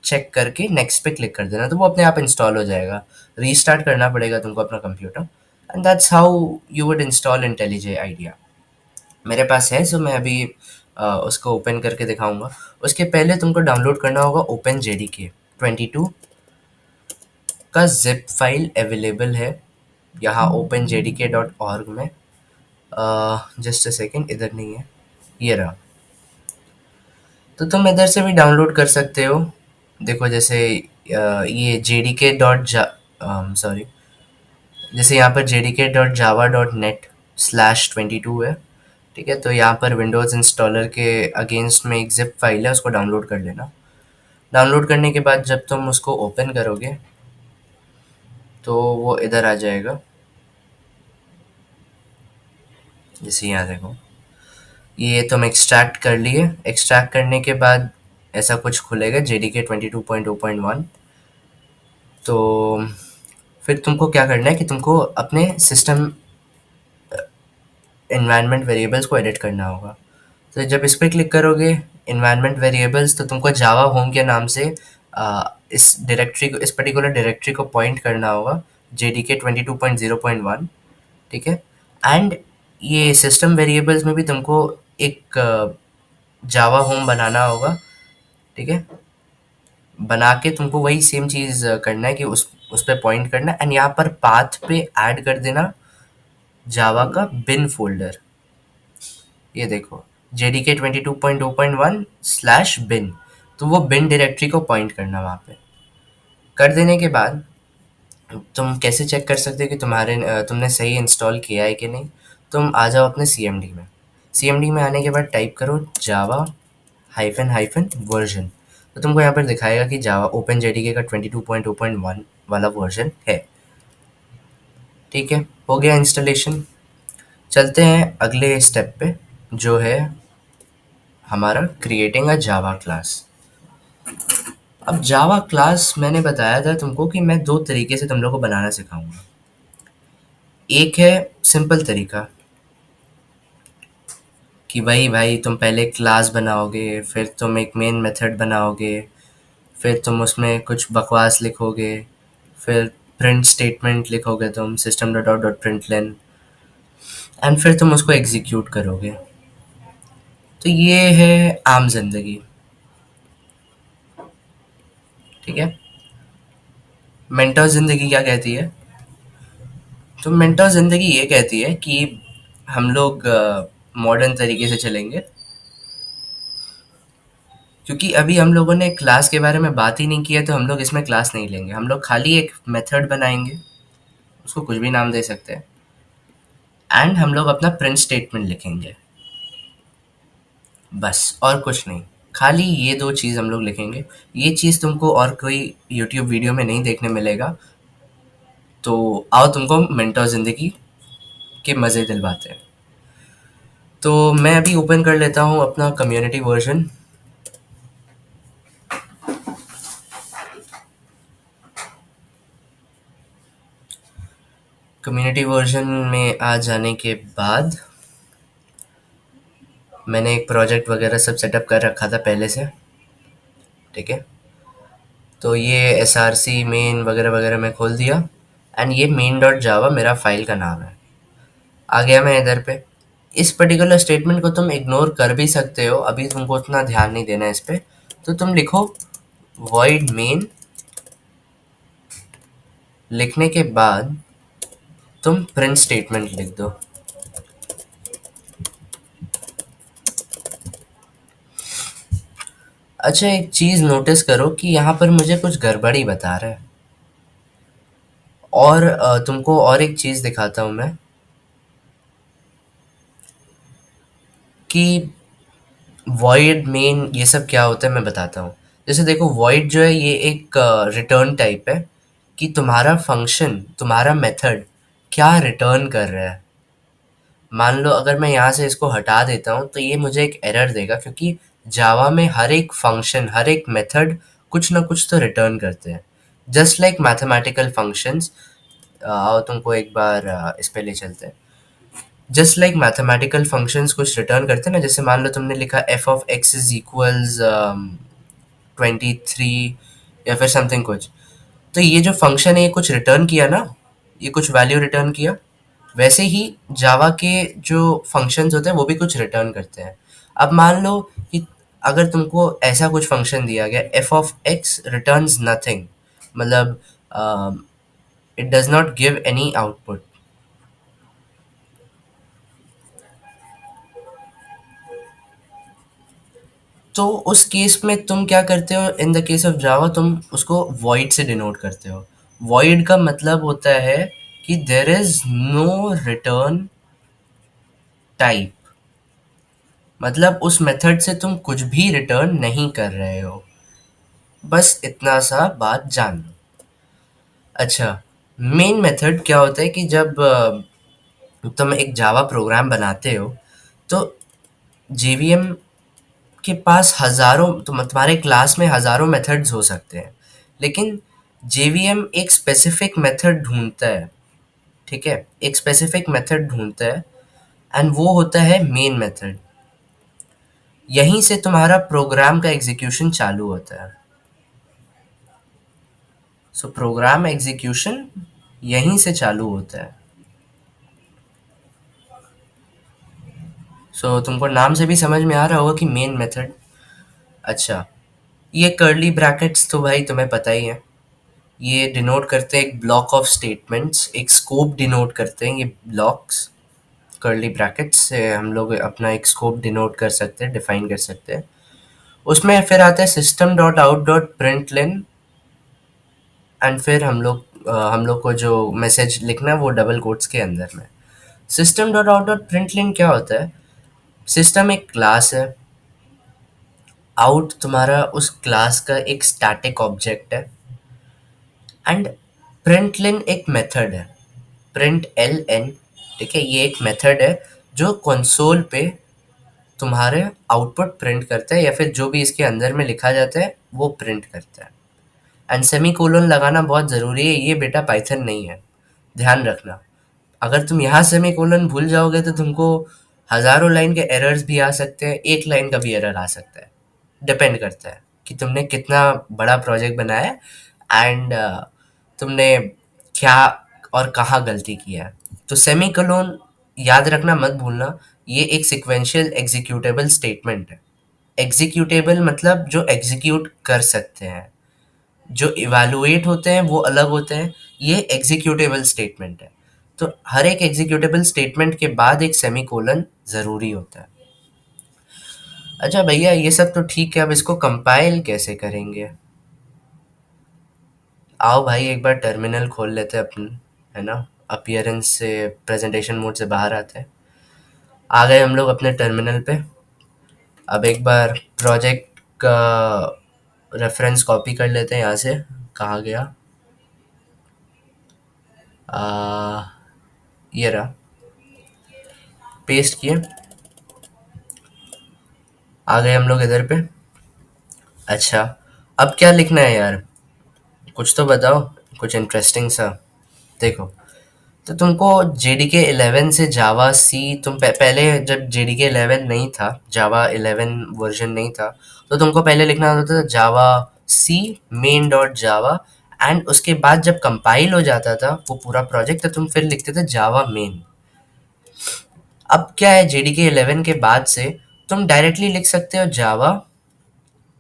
चेक करके नेक्स्ट पे क्लिक कर देना, तो वो अपने आप इंस्टॉल हो जाएगा। रीस्टार्ट करना पड़ेगा तुमको अपना computer, and that's how you would install IntelliJ IDEA. मेरे पास है, सो मैं अभी उसको ओपन करके दिखाऊंगा। उसके पहले तुमको डाउनलोड करना होगा ओपन जेडी के 22 का जिप फाइल अवेलेबल है यहाँ ओपन जेडी के .org में। जस्ट अ सेकेंड, इधर नहीं है, ये रहा। तो तुम इधर से भी डाउनलोड कर सकते हो। देखो, जैसे ये जेडी के डॉट सॉरी, जैसे यहाँ पर jdk.java.net/22 है। ठीक है, तो यहाँ पर विंडोज़ इंस्टॉलर के अगेंस्ट में एक जिप फाइल है, उसको डाउनलोड कर लेना। डाउनलोड करने के बाद जब तुम उसको ओपन करोगे तो वो इधर आ जाएगा। जैसे यहाँ देखो, ये तुम एक्सट्रैक्ट कर लिए। एक्सट्रैक्ट करने के बाद ऐसा कुछ खुलेगा, JDK 22.0.1। तो फिर तुमको क्या करना है कि तुमको अपने सिस्टम इन्वायरमेंट वेरिएबल्स को एडिट करना होगा। तो जब इस पर क्लिक करोगे इन्वायरमेंट वेरिएबल्स, तो तुमको जावा होम के नाम से इस पर्टिकुलर डायरेक्टरी को पॉइंट करना होगा JDK 22.0.1, ठीक है। एंड ये सिस्टम वेरिएबल्स में भी तुमको एक जावा होम बनाना होगा, ठीक है। बना के तुमको वही सेम चीज़ करना है कि उस पे पॉइंट करना है, एंड यहाँ पर पाथ पे ऐड कर देना जावा का बिन फोल्डर। ये देखो, JDK 22.0.1/bin, तो वो बिन डायरेक्टरी को पॉइंट करना वहाँ पे। कर देने के बाद तुम कैसे चेक कर सकते हो कि तुमने सही इंस्टॉल किया है कि नहीं। तुम आ जाओ अपने CMD में। CMD में आने के बाद टाइप करो जावा हाइफन हाइफन वर्जन, तो तुमको यहाँ पर दिखाएगा कि जावा ओपन JDK का 22.0.1 वाला वर्जन है, ठीक है। हो गया इंस्टॉलेशन। चलते हैं अगले स्टेप पे, जो है हमारा क्रिएटिंग अ जावा क्लास। अब जावा क्लास मैंने बताया था तुमको कि मैं दो तरीके से तुम लोग को बनाना सिखाऊंगा। एक है सिंपल तरीका कि वही भाई तुम पहले क्लास बनाओगे, फिर तुम एक मेन मेथड बनाओगे, फिर तुम उसमें कुछ बकवास लिखोगे, फिर प्रिंट स्टेटमेंट लिखोगे तुम system dot out dot println, and फिर तुम उसको एग्जीक्यूट करोगे। तो ये है आम जिंदगी, ठीक है। मेंटोर जिंदगी क्या कहती है? तो मेंटोर ज़िंदगी ये कहती है कि हम लोग मॉडर्न तरीके से चलेंगे, क्योंकि अभी हम लोगों ने क्लास के बारे में बात ही नहीं किया, तो हम लोग इसमें क्लास नहीं लेंगे। हम लोग खाली एक मेथड बनाएंगे, उसको कुछ भी नाम दे सकते हैं, एंड हम लोग अपना प्रिंट स्टेटमेंट लिखेंगे, बस और कुछ नहीं। खाली ये दो चीज़ हम लोग लिखेंगे। ये चीज़ तुमको और कोई यूट्यूब वीडियो में नहीं देखने मिलेगा। तो आओ तुमको मेंटोर ज़िंदगी के मज़े दिलवाते हैं। तो मैं अभी ओपन कर लेता हूँ अपना कम्युनिटी वर्जन। कम्युनिटी वर्जन में आ जाने के बाद मैंने एक प्रोजेक्ट वगैरह सब सेटअप कर रखा था पहले से, ठीक है। तो ये SRC मेन वगैरह वगैरह मैं खोल दिया, एंड ये मेन डॉट जावा मेरा फाइल का नाम है। आ गया मैं इधर पे। इस पर्टिकुलर स्टेटमेंट को तुम इग्नोर कर भी सकते हो, अभी तुमको उतना ध्यान नहीं देना है इस पे। तो तुम लिखो void main, लिखने के बाद तुम प्रिंट स्टेटमेंट लिख दो। अच्छा, एक चीज़ नोटिस करो कि यहाँ पर मुझे कुछ गड़बड़ी बता रहा है। और तुमको और एक चीज़ दिखाता हूँ मैं कि वॉइड मेन ये सब क्या होता है, मैं बताता हूँ। जैसे देखो, वॉइड जो है ये एक रिटर्न टाइप है कि तुम्हारा फंक्शन, तुम्हारा मेथड क्या रिटर्न कर रहा है। मान लो अगर मैं यहाँ से इसको हटा देता हूँ, तो ये मुझे एक एरर देगा, क्योंकि जावा में हर एक फंक्शन, हर एक मेथड कुछ ना कुछ तो रिटर्न करते हैं, जस्ट लाइक मैथमेटिकल फंक्शंस। आओ तुमको एक बार इस पे ले चलते हैं। जस्ट लाइक मैथमेटिकल फंक्शंस कुछ रिटर्न करते हैं ना, जैसे मान लो तुमने लिखा f(x) इज इक्वल्स 23 या फिर समथिंग कुछ। तो ये जो फंक्शन है ये कुछ रिटर्न किया ना, ये कुछ वैल्यू रिटर्न किया। वैसे ही जावा के जो फंक्शंस होते हैं वो भी कुछ रिटर्न करते हैं। अब मान लो कि अगर तुमको ऐसा कुछ फंक्शन दिया गया, f(x) रिटर्न्स नथिंग, मतलब it does not give any output. तो उस केस में तुम क्या करते हो, in the case of Java तुम उसको void से डिनोट करते हो। void का मतलब होता है कि there is no return type, मतलब उस मेथड से तुम कुछ भी रिटर्न नहीं कर रहे हो। बस इतना सा बात जान लो। अच्छा, मेन मेथड क्या होता है कि जब तुम एक जावा प्रोग्राम बनाते हो, तो JVM के पास हज़ारों, तुम्हारे क्लास में हज़ारों मेथड्स हो सकते हैं, लेकिन JVM एक स्पेसिफिक मेथड ढूँढता है, ठीक है? एक स्पेसिफिक मेथड ढूँढता है, एंड वो होता है मेन मेथड। यहीं से तुम्हारा प्रोग्राम का एग्ज़ीक्यूशन चालू होता है। सो प्रोग्राम एग्जीक्यूशन यहीं से चालू होता है। सो तुमको नाम से भी समझ में आ रहा होगा कि मेन मेथड। अच्छा, ये कर्ली ब्रैकेट्स तो भाई तुम्हें पता ही है। ये डिनोट करते हैं एक ब्लॉक ऑफ स्टेटमेंट्स, एक स्कोप डिनोट करते हैं ये ब्लॉक्स। कर्ली ब्रैकेट्स से हम लोग अपना एक स्कोप डिनोट कर सकते हैं, डिफाइन कर सकते हैं। उसमें फिर आता है system dot out dot print lane, and फिर हम लोग को जो मैसेज लिखना है वो डबल कोट्स के अंदर में। System dot out dot print len क्या होता है? सिस्टम एक क्लास है, आउट तुम्हारा उस क्लास का एक स्टैटिक ऑब्जेक्ट है, एंड प्रिंट लेन एक मेथड है, प्रिंट एल एन। ठीक है, ये एक मेथड है जो कंसोल पे तुम्हारे आउटपुट प्रिंट करता है, या फिर जो भी इसके अंदर में लिखा जाता है वो प्रिंट करता है। एंड सेमी कोलन लगाना बहुत ज़रूरी है, ये बेटा पाइथन नहीं है, ध्यान रखना। अगर तुम यहाँ सेमी कोलन भूल जाओगे तो तुमको हज़ारों लाइन के एरर्स भी आ सकते हैं, एक लाइन का भी एरर आ सकता है। डिपेंड करता है कि तुमने कितना बड़ा प्रोजेक्ट बनाया है, एंड तुमने क्या और कहाँ गलती किया है। तो सेमी कोलन याद रखना मत भूलना, ये एक सिक्वेंशियल एग्जीक्यूटेबल स्टेटमेंट है। एग्जीक्यूटेबल मतलब जो एग्जीक्यूट कर सकते हैं, जो इवैल्यूएट होते हैं वो अलग होते हैं, ये एग्जीक्यूटेबल स्टेटमेंट है। तो हर एक एग्जीक्यूटेबल स्टेटमेंट के बाद एक सेमीकोलन ज़रूरी होता है। अच्छा भैया, ये सब तो ठीक है, अब इसको कंपाइल कैसे करेंगे? आओ भाई एक बार टर्मिनल खोल लेते हैं अपन, है ना। अपीयरेंस से, प्रेजेंटेशन मोड से बाहर आते हैं। आ गए हम लोग अपने टर्मिनल पे। अब एक बार प्रोजेक्ट का रेफरेंस कॉपी कर लेते हैं यहाँ से। कहाँ गया? आ, ये रहा, पेस्ट किए। आ गए हम लोग इधर पे। अच्छा, अब क्या लिखना है यार? कुछ तो बताओ, कुछ इंटरेस्टिंग सा। देखो, तो तुमको JDK 11 से जावा सी, पहले जब JDK 11 नहीं था, जावा 11 वर्जन नहीं था, तो तुमको पहले लिखना होता था जावा सी मेन डॉट जावा, एंड उसके बाद जब कंपाइल हो जाता था वो पूरा प्रोजेक्ट, तो तुम फिर लिखते थे जावा मेन। अब क्या है, JDK 11 के बाद से तुम डायरेक्टली लिख सकते हो जावा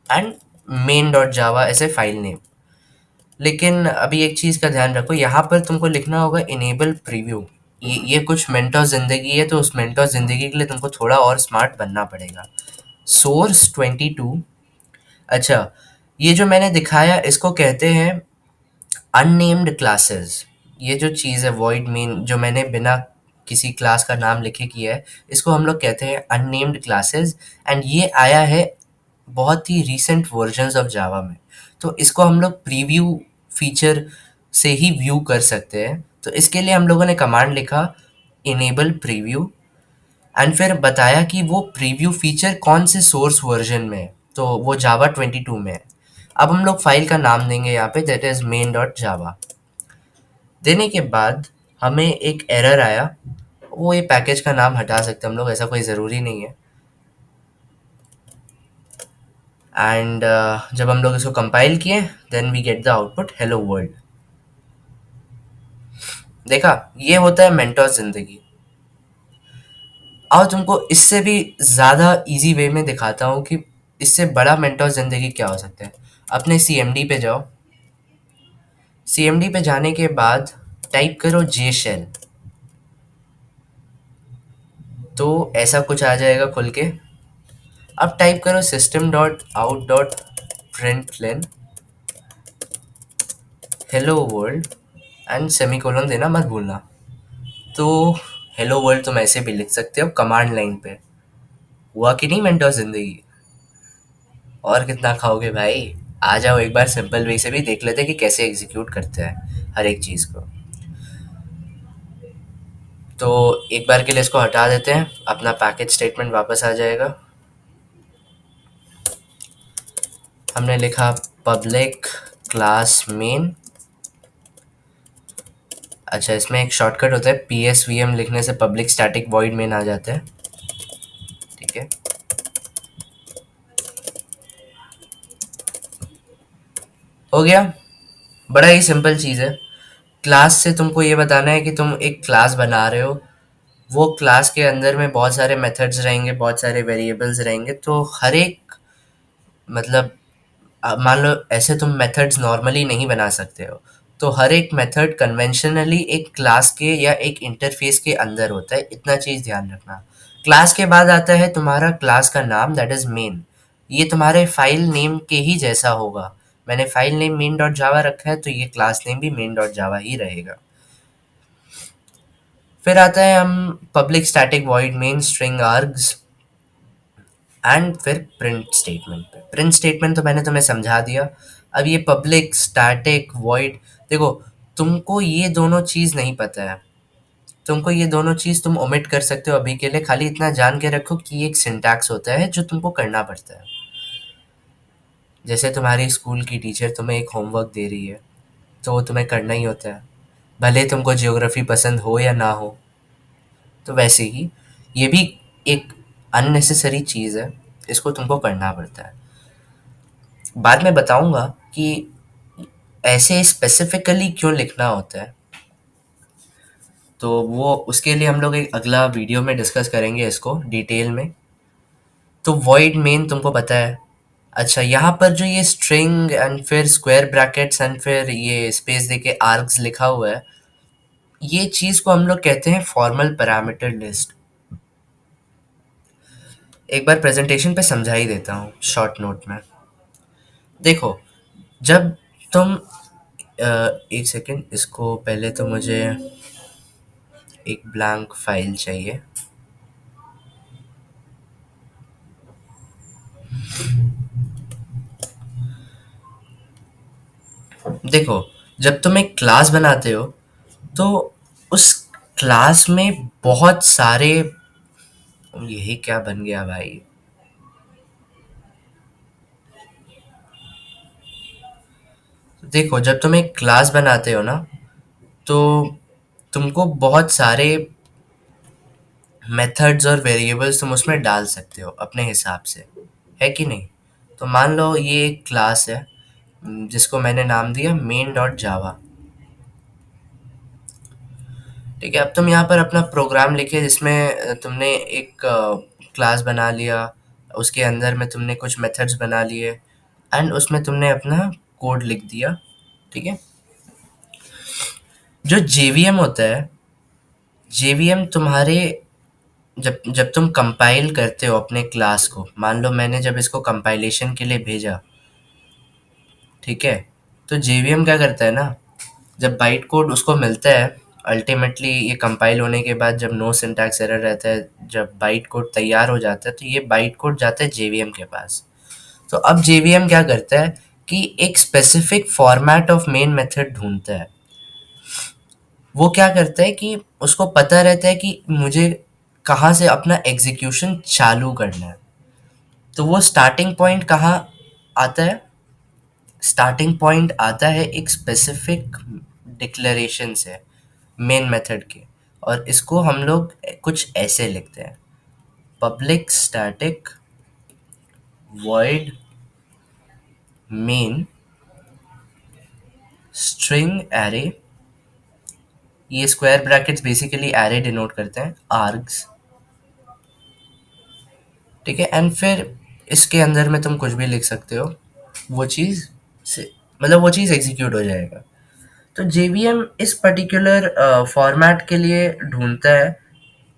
एंड मेन डॉट जावा ऐसे फाइल नेम। लेकिन अभी एक चीज़ का ध्यान रखो, यहाँ पर तुमको लिखना होगा इनेबल प्रीव्यू। ये कुछ मेंटोर ज़िंदगी है, तो उस मेंटोर ज़िंदगी के लिए तुमको थोड़ा और स्मार्ट बनना पड़ेगा। सोर्स 22। अच्छा, ये जो मैंने दिखाया इसको कहते हैं अननेम्ड क्लासेस। ये जो चीज़ है वॉइड मेन, जो मैंने बिना किसी क्लास का नाम लिखे किया है, इसको हम लोग कहते हैं अननेम्ड क्लासेस। एंड ये आया है बहुत ही रीसेंट वर्जन्स ऑफ जावा में। तो इसको हम लोग प्रीव्यू फीचर से ही व्यू कर सकते हैं। तो इसके लिए हम लोगों ने कमांड लिखा इनेबल प्रीव्यू, एंड फिर बताया कि वो प्रीव्यू फीचर कौन से सोर्स वर्जन में है। तो वो जावा 22 में है। अब हम लोग फाइल का नाम देंगे यहाँ पे, दैट इज मेन डॉट जावा। देने के बाद हमें एक एरर आया, वो ये पैकेज का नाम हटा सकते हैं हम लोग, ऐसा कोई ज़रूरी नहीं है। एंड जब हम लोग इसको कंपाइल किए, then we get the output hello world. देखा, ये होता है मेंटोर जिंदगी। और तुमको इससे भी ज़्यादा इजी वे में दिखाता हूँ कि इससे बड़ा मेंटोर जिंदगी क्या हो सकता है। अपने CMD पे जाओ। CMD पे जाने के बाद टाइप करो जे शेल, तो ऐसा कुछ आ जाएगा खुल के। अब टाइप करो system dot out dot print lane hello world, and semicolon देना मत भूलना। तो हेलो वर्ल्ड तुम ऐसे भी लिख सकते हो कमांड लाइन पे। हुआ कि नहीं मेंटोर जिंदगी? और कितना खाओगे भाई? आ जाओ एक बार सिंपल वे से भी देख लेते हैं कि कैसे एग्जीक्यूट करते हैं हर एक चीज़ को। तो एक बार के लिए इसको हटा देते हैं, अपना पैकेज स्टेटमेंट वापस आ जाएगा। हमने लिखा पब्लिक क्लास मेन। अच्छा, इसमें एक शॉर्टकट होता है, PSVM लिखने से पब्लिक स्टैटिक वॉइड मेन आ जाता है। ठीक है, हो गया। बड़ा ही सिंपल चीज़ है। क्लास से तुमको ये बताना है कि तुम एक क्लास बना रहे हो, वो क्लास के अंदर में बहुत सारे मेथड्स रहेंगे, बहुत सारे वेरिएबल्स रहेंगे, तो हर एक मतलब मान लो ऐसे तुम मेथड्स नॉर्मली नहीं बना सकते हो, तो हर एक मेथड कन्वेंशनली एक क्लास के या एक इंटरफेस के अंदर होता है, इतना चीज़ ध्यान रखना। क्लास के बाद आता है तुम्हारा क्लास का नाम, दैट इज़ मेन। ये तुम्हारे फाइल नेम के ही जैसा होगा। मैंने file name main dot Java रखा है, तो ये क्लास नेम भी मेन डॉट जावा ही रहेगा। फिर आता है हम public static void main string args and फिर प्रिंट स्टेटमेंट पे। प्रिंट स्टेटमेंट तो मैंने तुम्हें समझा दिया। अब ये पब्लिक स्टैटिक वॉइड, देखो तुमको ये दोनों चीज़ नहीं पता है, तुमको ये दोनों चीज़ तुम ओमिट कर सकते हो अभी के लिए। खाली इतना जान के रखो कि ये एक सिंटैक्स होता है जो तुमको करना पड़ता है। जैसे तुम्हारी स्कूल की टीचर तुम्हें एक होमवर्क दे रही है, तो वो तुम्हें करना ही होता है, भले तुमको ज्योग्राफी पसंद हो या ना हो। तो वैसे ही ये भी एक अननेसेसरी चीज़ है, इसको तुमको करना पड़ता है। बाद में बताऊंगा कि ऐसे स्पेसिफिकली क्यों लिखना होता है, तो वो उसके लिए हम लोग एक अगला वीडियो में डिस्कस करेंगे इसको डिटेल में। तो वॉइड मेन तुमको पता है। अच्छा, यहाँ पर जो ये स्ट्रिंग एंड फिर स्क्वायर ब्रैकेट्स एंड फिर ये स्पेस देके आर्ग्स लिखा हुआ है, ये चीज़ को हम लोग कहते हैं फॉर्मल पैरामीटर लिस्ट। एक बार प्रेजेंटेशन पे समझा ही देता हूँ शॉर्ट नोट में। देखो, जब तुम एक सेकेंड, इसको पहले तो मुझे एक ब्लैंक फाइल चाहिए। देखो, जब तुम एक क्लास बनाते हो, तो उस क्लास में बहुत सारे, यही क्या बन गया भाई। देखो, जब तुम एक क्लास बनाते हो ना, तो तुमको बहुत सारे मेथड्स और वेरिएबल्स तुम उसमें डाल सकते हो अपने हिसाब से, है कि नहीं। तो मान लो ये एक क्लास है जिसको मैंने नाम दिया मेन डॉट जावा। ठीक है, अब तुम यहाँ पर अपना प्रोग्राम लिखे जिसमें तुमने एक क्लास बना लिया, उसके अंदर में तुमने कुछ मेथड्स बना लिए एंड उसमें तुमने अपना कोड लिख दिया। ठीक है, जो जेवीएम होता है, जेवीएम तुम्हारे जब जब तुम कंपाइल करते हो अपने क्लास को, मान लो मैंने जब इसको कंपाइलेशन के लिए भेजा, ठीक है, तो जेवीएम क्या करता है ना, जब बाइट कोड उसको मिलता है, अल्टीमेटली ये कंपाइल होने के बाद जब नो सिंटैक्स एरर रहता है, जब बाइट कोड तैयार हो जाता है, तो ये बाइट कोड जाता है जेवीएम के पास। तो अब जेवीएम क्या करता है कि एक specific format of main method ढूंढता है। वो क्या करता है कि उसको पता रहता है कि मुझे कहाँ से अपना एग्जीक्यूशन चालू करना है। तो वो स्टार्टिंग पॉइंट कहाँ आता है, स्टार्टिंग पॉइंट आता है एक स्पेसिफिक डिक्लेरेशन से, मेन मेथड के। और इसको हम लोग कुछ ऐसे लिखते हैं, public static void main string array, ये square brackets basically array denote करते हैं, आर्ग्स। ठीक है, एंड फिर इसके अंदर में तुम कुछ भी लिख सकते हो, वो चीज़ से मतलब वो चीज़ एग्जीक्यूट हो जाएगा। तो जेवीएम इस पर्टिकुलर फॉर्मेट के लिए ढूंढता है,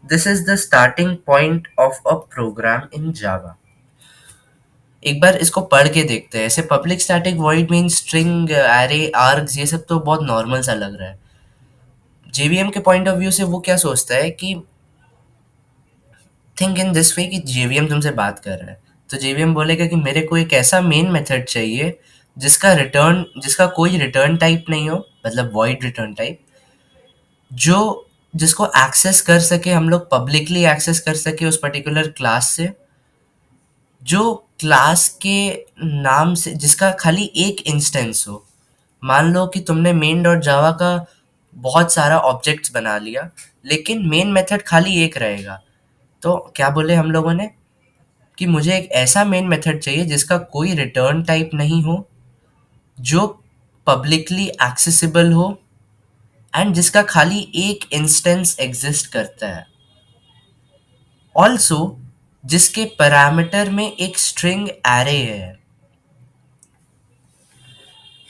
this is the starting point of a program in Java. एक बार इसको पढ़ के देखते हैं। ऐसे public static void main string array args, ये सब तो बहुत नॉर्मल सा लग रहा है। जेवीएम के पॉइंट ऑफ व्यू से वो क्या सोचता है कि थिंक इन दिस वे, कि जेवीएम तुमसे बात कर रहा है, तो जेवीएम बोलेगा कि मेरे को एक ऐसा मेन मेथड चाहिए जिसका कोई रिटर्न टाइप नहीं हो, मतलब वॉइड रिटर्न टाइप, जो जिसको एक्सेस कर सके, हम लोग पब्लिकली एक्सेस कर सके उस पर्टिकुलर क्लास से, जो क्लास के नाम से, जिसका खाली एक इंस्टेंस हो। मान लो कि तुमने मेन डॉट जावा का बहुत सारा ऑब्जेक्ट्स बना लिया, लेकिन मेन मेथड खाली एक रहेगा। तो क्या बोले हम लोगों ने कि मुझे एक ऐसा मेन मेथड चाहिए जिसका कोई रिटर्न टाइप नहीं हो, जो पब्लिकली एक्सेसिबल हो एंड जिसका खाली एक इंस्टेंस एग्जिस्ट करता है, ऑल्सो जिसके पैरामीटर में एक स्ट्रिंग एरे है।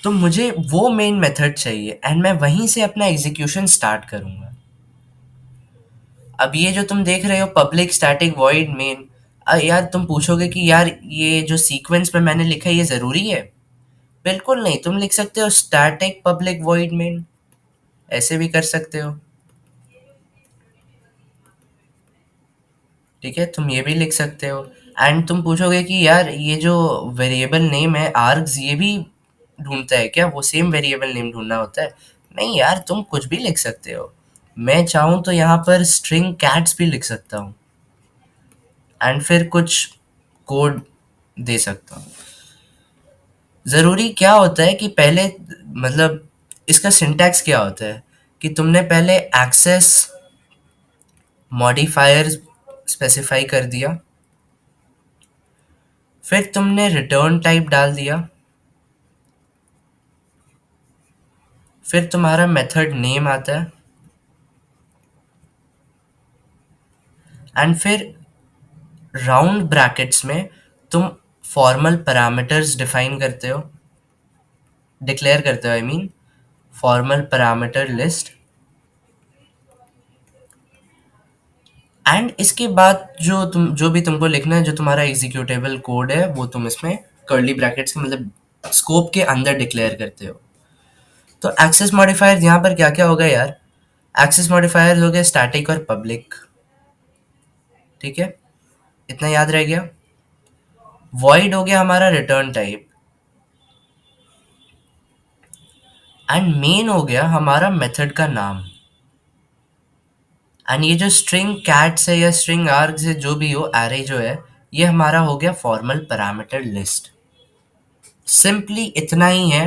तो मुझे वो मेन मेथड चाहिए एंड मैं वहीं से अपना एग्जीक्यूशन स्टार्ट करूंगा। अब ये जो तुम देख रहे हो पब्लिक स्टैटिक वॉइड मेन, यार तुम पूछोगे कि यार ये जो सीक्वेंस में मैंने लिखा है ये ज़रूरी है? बिल्कुल नहीं, तुम लिख सकते हो स्टैटिक पब्लिक वॉइड मेन, ऐसे भी कर सकते हो। ठीक है, तुम ये भी लिख सकते हो। एंड तुम पूछोगे कि यार ये जो वेरिएबल नेम है आर्ग्स, ये भी ढूंढता है क्या? वो सेम वेरिएबल नेम ढूंढना होता है? नहीं यार, तुम कुछ भी लिख सकते हो। मैं चाहूँ तो यहाँ पर स्ट्रिंग कैट्स भी लिख सकता हूँ एंड फिर कुछ कोड दे सकता हूँ। ज़रूरी क्या होता है कि पहले, मतलब इसका सिंटैक्स क्या होता है कि तुमने पहले एक्सेस मॉडिफायर स्पेसिफाई कर दिया, फिर तुमने रिटर्न टाइप डाल दिया, फिर तुम्हारा मेथड नेम आता है एंड फिर राउंड ब्रैकेट्स में तुम फॉर्मल पैरामीटर्स डिफाइन करते हो, डिक्लेयर करते हो, I mean formal parameter list. And इसके बाद जो भी तुमको लिखना है, जो तुम्हारा एग्जीक्यूटेबल कोड है, वो तुम इसमें कर्ली ब्रैकेट्स के मतलब स्कोप के अंदर डिक्लेयर करते हो। तो एक्सेस मॉडिफायर यहाँ पर क्या क्या होगा यार? एक्सेस मॉडिफायर हो गया स्टैटिक और पब्लिक, ठीक है, इतना याद रह गया। वॉइड हो गया हमारा रिटर्न टाइप एंड मेन हो गया हमारा मेथड का नाम। एंड ये जो स्ट्रिंग कैट्स है या स्ट्रिंग आर्ग्स है, जो भी हो, एरे जो है, ये हमारा हो गया फॉर्मल पैरामीटर लिस्ट। सिंपली इतना ही है।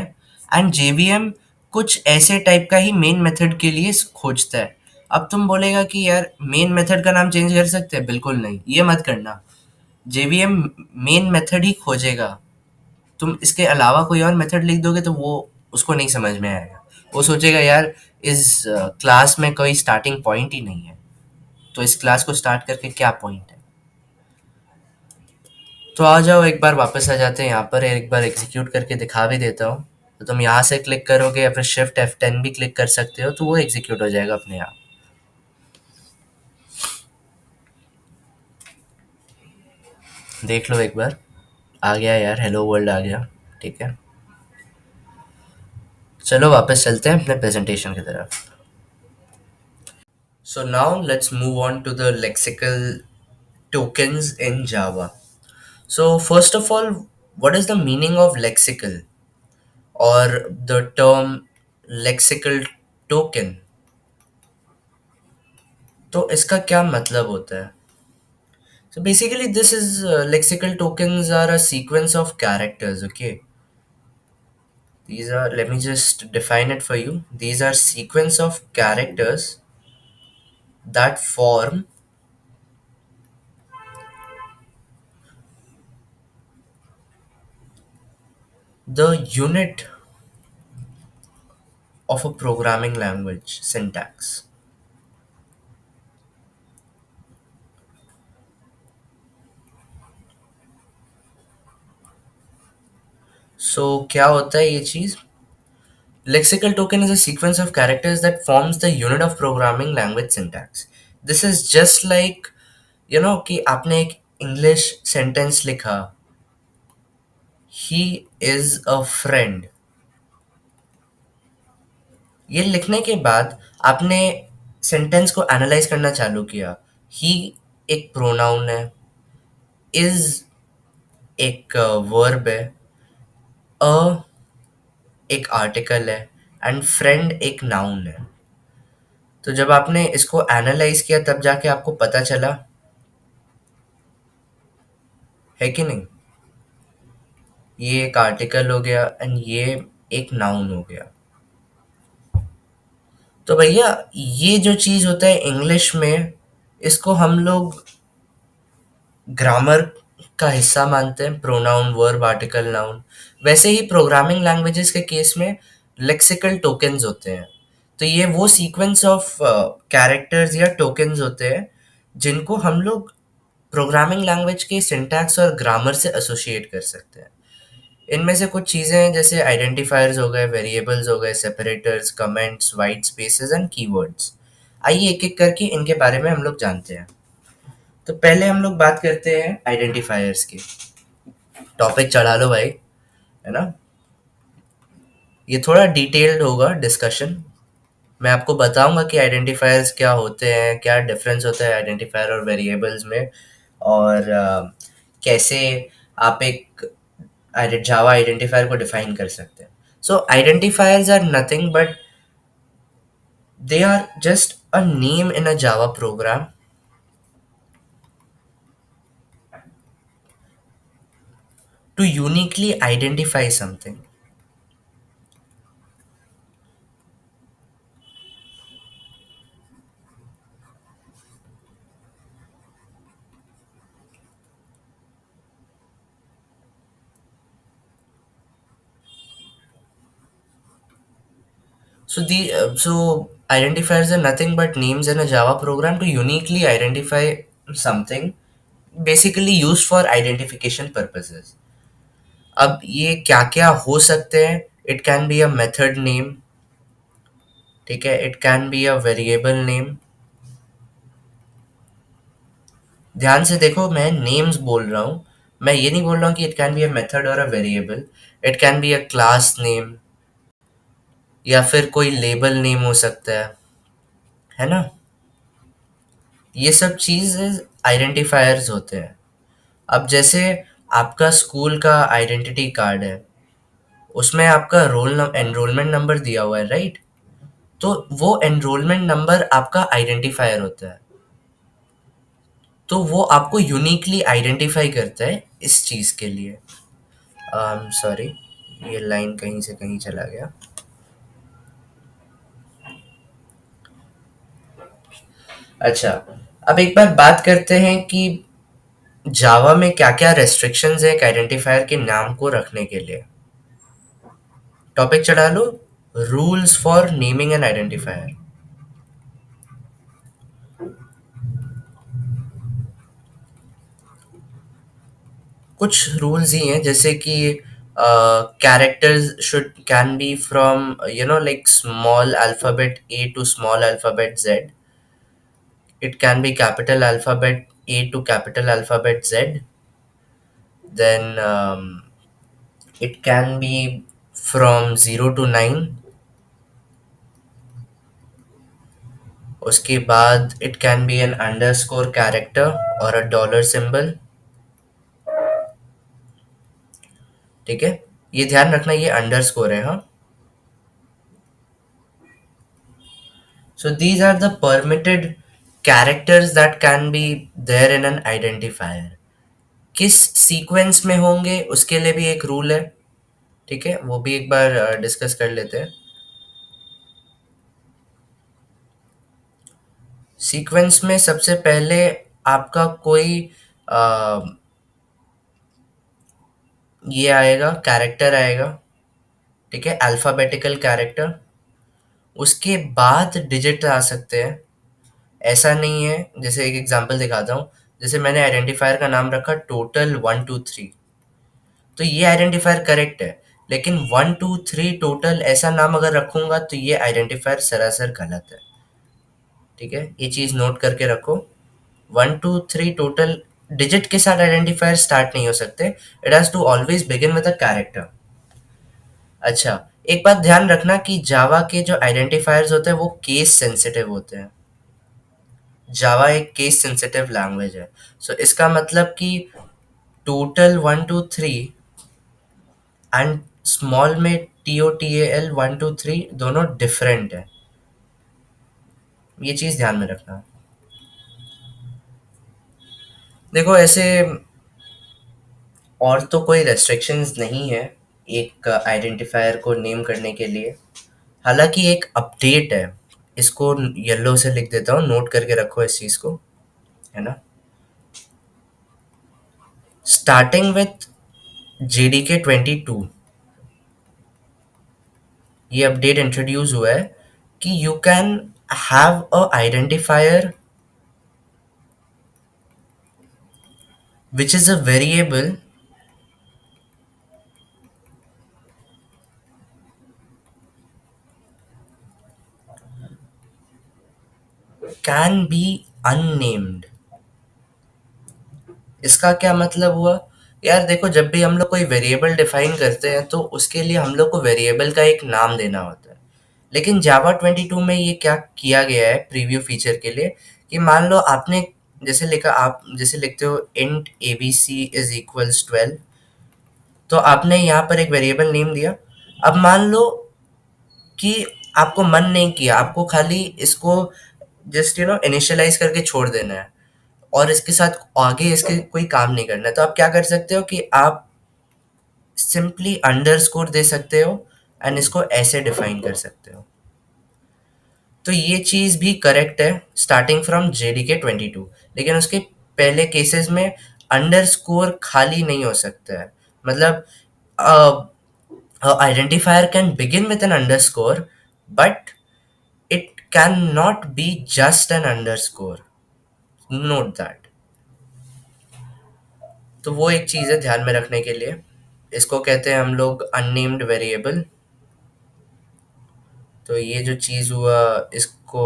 एंड जेवीएम कुछ ऐसे टाइप का ही मेन मेथड के लिए खोजता है। अब तुम बोलेगा कि यार मेन मेथड का नाम चेंज कर सकते हैं? बिल्कुल नहीं, ये मत करना। जेवीएम मेन मेथड ही खोजेगा। तुम इसके अलावा कोई और मेथड लिख दोगे तो वो उसको नहीं समझ में आएगा। वो सोचेगा यार इस क्लास में कोई स्टार्टिंग पॉइंट ही नहीं है, तो इस क्लास को स्टार्ट करके क्या पॉइंट है? तो आ जाओ, एक बार वापस आ जाते हैं यहाँ पर, एक बार एग्जीक्यूट करके दिखा भी देता हूँ। तो तुम यहाँ से क्लिक करोगे या फिर शिफ्ट F10 भी क्लिक कर सकते हो, तो वो एग्जीक्यूट हो जाएगा अपने आप। देख लो एक बार, आ गया यार, हेलो वर्ल्ड आ गया। ठीक है, चलो वापस चलते हैं अपने प्रेजेंटेशन की तरफ। So now let's move on to the lexical tokens in Java. So first of all, what is the meaning of lexical or the term lexical token? तो इसका क्या मतलब होता है? So basically this is lexical tokens are a sequence of characters, okay? These are, let me just define it for you. These are sequence of characters that form the unit of a programming language syntax. So क्या होता है ये चीज? Lexical token is a sequence of characters that forms the unit of programming language syntax. This is just like, कि आपने एक English sentence लिखा, he is a friend. ये लिखने के बाद आपने सेंटेंस को एनालाइज करना चालू किया। ही एक प्रोनाउन है, इज एक वर्ब है, अ एक आर्टिकल है एंड फ्रेंड एक नाउन है। तो जब आपने इसको एनालाइज किया तब जाके आपको पता चला, है कि नहीं? ये एक आर्टिकल हो गया एंड ये एक नाउन हो गया। तो भैया ये जो चीज होता है इंग्लिश में, इसको हम लोग ग्रामर का हिस्सा मानते हैं, प्रोनाउन वर्ब आर्टिकल नाउन। वैसे ही प्रोग्रामिंग लैंग्वेजेस के केस में लेक्सिकल टोकन्स होते हैं। तो ये वो सीक्वेंस ऑफ कैरेक्टर्स या टोकन्स होते हैं जिनको हम लोग प्रोग्रामिंग लैंग्वेज के सिंटैक्स और ग्रामर से एसोसिएट कर सकते हैं। इनमें से कुछ चीज़ें हैं जैसे आइडेंटिफायर्स हो गए, वेरिएबल्स हो गए, separators, comments, white spaces and keywords. आइए एक एक करके इनके बारे में हम लोग जानते हैं। तो पहले हम लोग बात करते हैं आइडेंटिफायर्स की। टॉपिक चढ़ा लो भाई, है ना। ये थोड़ा डिटेल्ड होगा डिस्कशन। मैं आपको बताऊंगा कि आइडेंटिफायर्स क्या होते हैं, क्या डिफरेंस होता है आइडेंटिफायर और वेरिएबल्स में, और कैसे आप एक जावा आइडेंटिफायर को डिफाइन कर सकते हैं। So identifiers are nothing but they are just a name in a Java program to uniquely identify something. So identifiers are nothing but names in a Java program to uniquely identify something, basically used for identification purposes. अब ये क्या क्या हो सकते हैं? It can be a method name, ठीक है, it can be a variable name. ध्यान से देखो, मैं नेम्स बोल रहा हूँ, मैं ये नहीं बोल रहा हूँ कि it can be a method और a variable. It can be a class name या फिर कोई लेबल नेम हो सकता है ना। ये सब चीज़ आइडेंटिफायर्स होते हैं। अब जैसे आपका स्कूल का आइडेंटिटी कार्ड है, उसमें आपका रोल एनरोलमेंट नंबर दिया हुआ है, राइट। तो वो एनरोलमेंट नंबर आपका आइडेंटिफायर होता है। तो वो आपको यूनिकली आइडेंटिफाई करता है इस चीज़ के लिए। सॉरी, ये लाइन कहीं से कहीं चला गया। अच्छा, अब एक बार बात करते हैं कि जावा में क्या क्या रेस्ट्रिक्शंस है एक आइडेंटिफायर के नाम को रखने के लिए। टॉपिक चढ़ा लो, rules for naming an identifier. कुछ रूल्स ही हैं जैसे कि characters should can be from like small alphabet A to small alphabet Z. It can be capital alphabet A to capital alphabet Z. Then it can be from 0 to 9। उसके बाद it can be an underscore character और a dollar symbol, ठीक है। ये ध्यान रखना, ये underscore है, हाँ। So these are the permitted characters that can be there in an identifier. किस सीक्वेंस में होंगे उसके लिए भी एक रूल है, ठीक है, वो भी एक बार डिस्कस कर लेते हैं। सीक्वेंस में सबसे पहले आपका कोई आ, ये आएगा, कैरेक्टर आएगा, ठीक है, अल्फाबेटिकल कैरेक्टर। उसके बाद डिजिट आ सकते हैं। ऐसा नहीं है, जैसे एक एग्जांपल दिखाता हूँ। जैसे मैंने आइडेंटिफायर का नाम रखा टोटल 1 2 3, तो ये आइडेंटिफायर करेक्ट है। लेकिन 1 2 3 टोटल ऐसा नाम अगर रखूंगा तो ये आइडेंटिफायर सरासर गलत है, ठीक है। ये चीज नोट करके रखो। 1 2 3 टोटल डिजिट के साथ आइडेंटिफायर स्टार्ट नहीं हो सकते। It has to always begin with a character. अच्छा, एक बात ध्यान रखना कि जावा के जो आइडेंटिफायर्स होते हैं वो केस सेंसिटिव होते हैं। जावा एक केस सेंसिटिव लैंग्वेज है। सो इसका मतलब कि टोटल 1 2 3 एंड स्मॉल में TOTAL 1 2 3 दोनों डिफरेंट है। ये चीज ध्यान में रखना। देखो ऐसे और तो कोई रेस्ट्रिक्शंस नहीं है एक आइडेंटिफायर को नेम करने के लिए। हालांकि एक अपडेट है, इसको येलो से लिख देता हूँ, नोट करके रखो इस चीज को, है ना। स्टार्टिंग विथ JDK 22, ये अपडेट इंट्रोड्यूस हुआ है कि you can have a identifier which is a variable can be unnamed। इसका क्या मतलब हुआ? यार देखो, जब भी हम लोग कोई वेरिएबल डिफाइन करते हैं तो उसके लिए हम लोग को वेरिएबल का एक नाम देना होता है। लेकिन जावा 22 में ये क्या किया गया है प्रीव्यू फीचर के लिए, कि मान लो आपने जैसे लिखा, आप जैसे लिखते हो इंट एबीसी इज इक्वल्स 12, तो आपने यहाँ पर एक वेरिएबल नेम दिया। अब मान लो कि आपको मन नहीं किया, आपको खाली इसको जस्ट इनिशियलाइज करके छोड़ देना है और इसके साथ आगे इसके कोई काम नहीं करना है, तो आप क्या कर सकते हो कि आप सिंपली अंडरस्कोर दे सकते हो एंड इसको ऐसे डिफाइन कर सकते हो। तो ये चीज़ भी करेक्ट है स्टार्टिंग फ्रॉम JDK 22, लेकिन उसके पहले केसेस में अंडरस्कोर खाली नहीं हो सकता है। मतलब identifier can begin with an underscore, but it cannot be just an underscore, note that। तो वो एक चीज़ है ध्यान में रखने के लिए। इसको कहते हैं हम लोग अननेम्ड वेरिएबल। तो ये जो चीज़ हुआ, इसको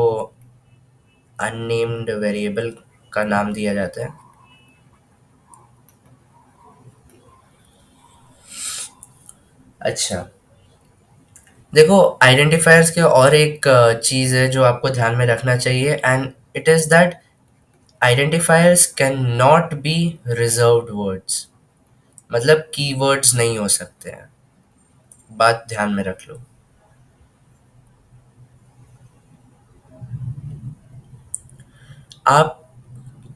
अननेम्ड वेरिएबल का नाम दिया जाता है। अच्छा, देखो, आइडेंटिफायर्स के और एक चीज़ है जो आपको ध्यान में रखना चाहिए, and it is that identifiers can not B reserved words. मतलब कीवर्ड्स नहीं हो सकते हैं, बात ध्यान में रख लो। आप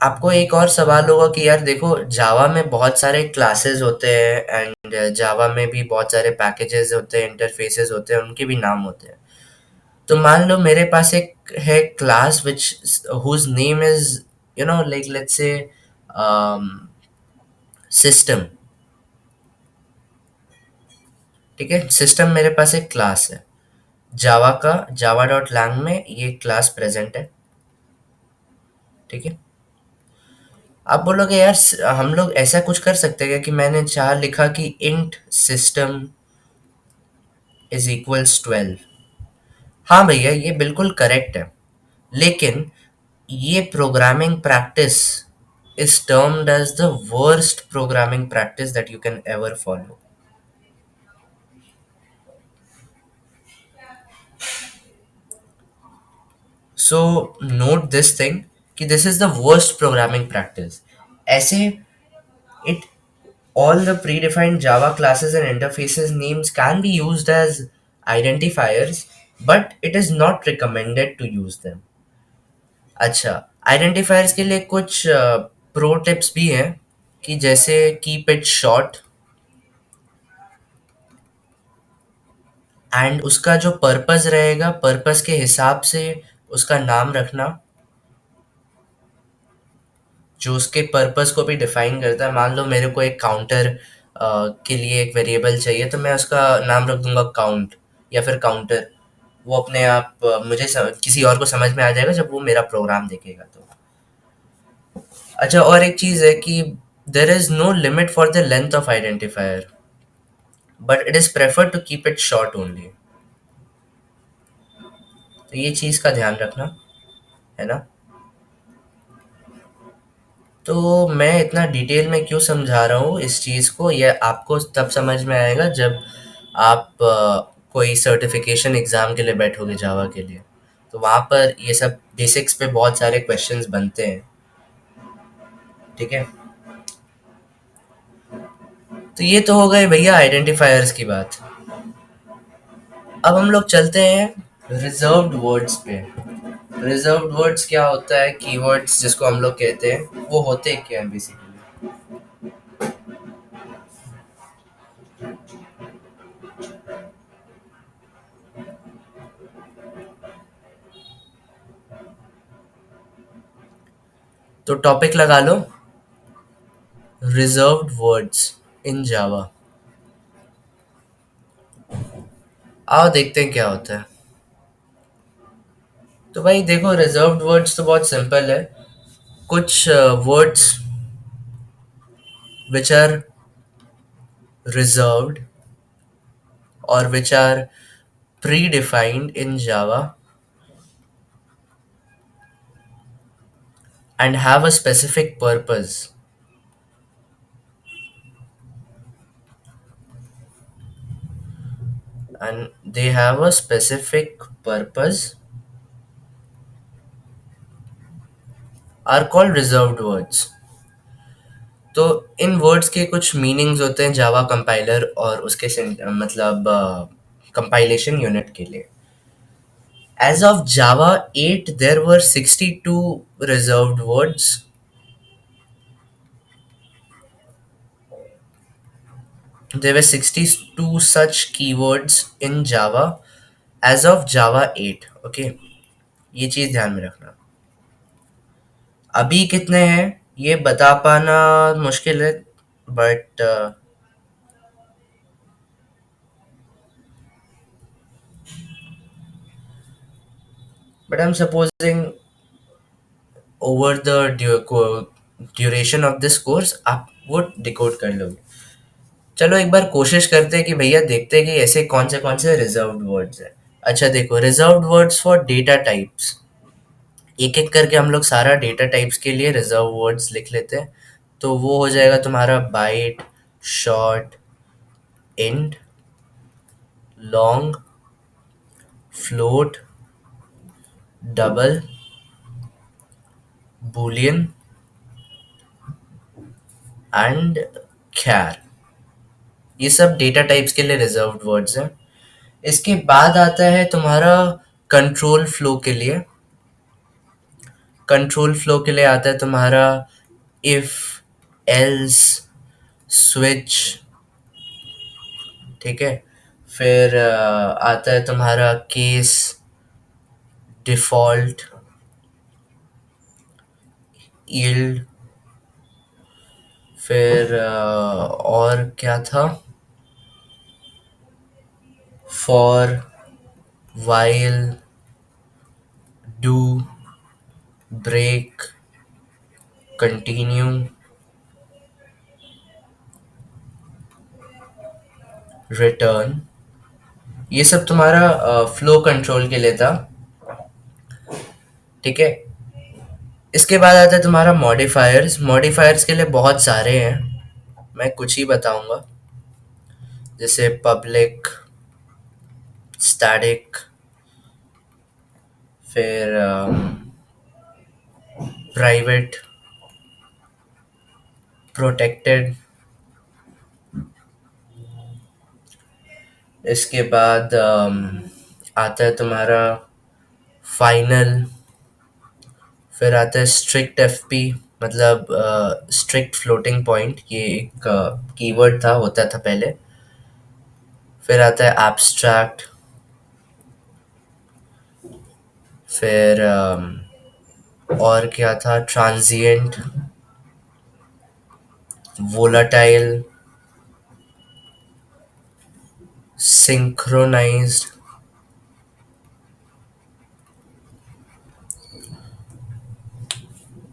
आपको एक और सवाल होगा कि यार देखो, जावा में बहुत सारे क्लासेस होते हैं एंड जावा में भी बहुत सारे पैकेजेस होते हैं, इंटरफेसेस होते हैं, उनके भी नाम होते हैं। तो मान लो मेरे पास एक है class which whose name is like let's say system. ठीक है, सिस्टम मेरे पास एक क्लास है जावा का, जावा डॉट लैंग में ये क्लास प्रेजेंट है। ठीक है, आप बोलोगे यार हम लोग ऐसा कुछ कर सकते हैं क्या कि मैंने चाह लिखा कि इंट सिस्टम इज इक्वल्स 12। हाँ भैया, ये बिल्कुल करेक्ट है, लेकिन ये programming practice is termed as the worst programming practice that you can ever follow। So note this thing कि this is the worst programming practice। ऐसे it all the predefined Java classes and interfaces names can be used as identifiers, but it is not recommended to use them। अच्छा, identifiers के लिए कुछ pro tips भी हैं कि जैसे keep it short, and उसका जो पर्पस रहेगा, पर्पस के हिसाब से उसका नाम रखना जो उसके पर्पस को भी डिफाइन करता है। मान लो मेरे को एक काउंटर के लिए एक वेरिएबल चाहिए, तो मैं उसका नाम रख दूंगा काउंट या फिर काउंटर। वो अपने आप किसी और को समझ में आ जाएगा जब वो मेरा प्रोग्राम देखेगा तो। अच्छा, और एक चीज़ है कि there is no limit for the length of identifier, but it is prefer to keep it short only. तो ये चीज़ का ध्यान रखना है ना। तो मैं इतना डिटेल में क्यों समझा रहा हूँ इस चीज़ को, यह आपको तब समझ में आएगा जब आप कोई सर्टिफिकेशन एग्ज़ाम के लिए बैठोगे जावा के लिए। तो वहाँ पर ये सब बेसिक्स पे बहुत सारे क्वेश्चंस बनते हैं। ठीक है, तो ये तो हो गए भैया आइडेंटिफायर्स की बात। अब हम लोग चलते हैं रिजर्व्ड वर्ड्स पे। रिजर्व्ड वर्ड्स क्या होता है, कीवर्ड्स जिसको हम लोग कहते हैं, वो होते क्या हैं बेसिकली। तो टॉपिक लगा लो, रिजर्व्ड वर्ड्स इन जावा। आओ देखते हैं क्या होता है। तो भाई देखो, रिजर्व्ड वर्ड्स तो बहुत सिंपल है। कुछ वर्ड्स विच आर रिजर्व्ड और which are predefined in Java and have a specific purpose. And they have a specific purpose are called reserved words. तो इन वर्ड्स के कुछ मीनिंग्स होते हैं जावा कंपाइलर और उसके मतलब कंपाइलेशन यूनिट के लिए। As of Java 8, there were 62 reserved words. There were 62 such keywords in Java as of Java 8. Okay, ये चीज़ ध्यान में रखना। अभी कितने हैं ये बता पाना मुश्किल है, but I am supposing over the duration of this course आप वो डिकोड कर लोगे। चलो एक बार कोशिश करते हैं कि भैया देखते हैं कि ऐसे कौन से रिजर्व्ड वर्ड्स हैं। अच्छा देखो, reserved words for data types, एक एक करके हम लोग सारा डेटा टाइप्स के लिए रिजर्व वर्ड्स लिख लेते हैं। तो वो हो जाएगा तुम्हारा byte, short, int, long, float, double, boolean and char. ये सब डेटा टाइप्स के लिए रिजर्व्ड वर्ड्स हैं। इसके बाद आता है तुम्हारा कंट्रोल फ्लो के लिए। कंट्रोल फ्लो के लिए आता है तुम्हारा इफ, एल्स, स्विच, ठीक है। फिर आता है तुम्हारा केस, डिफॉल्ट, यील्ड। फिर और क्या था, for, while, do, break, continue, return. ये सब तुम्हारा फ्लो कंट्रोल के लिए था, ठीक है। इसके बाद आता है तुम्हारा मॉडिफायर्स। मॉडिफायर्स के लिए बहुत सारे हैं, मैं कुछ ही बताऊंगा, जैसे पब्लिक, स्टैटिक, फिर प्राइवेट, प्रोटेक्टेड। इसके बाद आता है तुम्हारा फाइनल। फिर आता है स्ट्रिक्ट एफपी, मतलब स्ट्रिक्ट फ्लोटिंग पॉइंट, ये एक कीवर्ड था, होता था पहले। फिर आता है एब्स्ट्रैक्ट। फिर और क्या था, ट्रांजिएंट, वोलाटाइल, सिंक्रोनाइज्ड,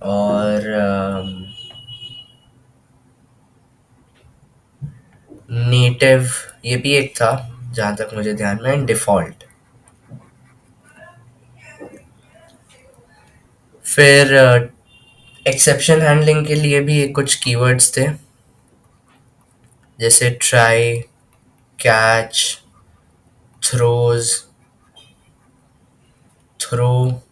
और नेटिव, ये भी एक था जहाँ तक मुझे ध्यान में, डिफ़ॉल्ट। फिर एक्सेप्शन हैंडलिंग के लिए भी कुछ कीवर्ड्स थे, जैसे ट्राई, कैच, थ्रोज, थ्रो।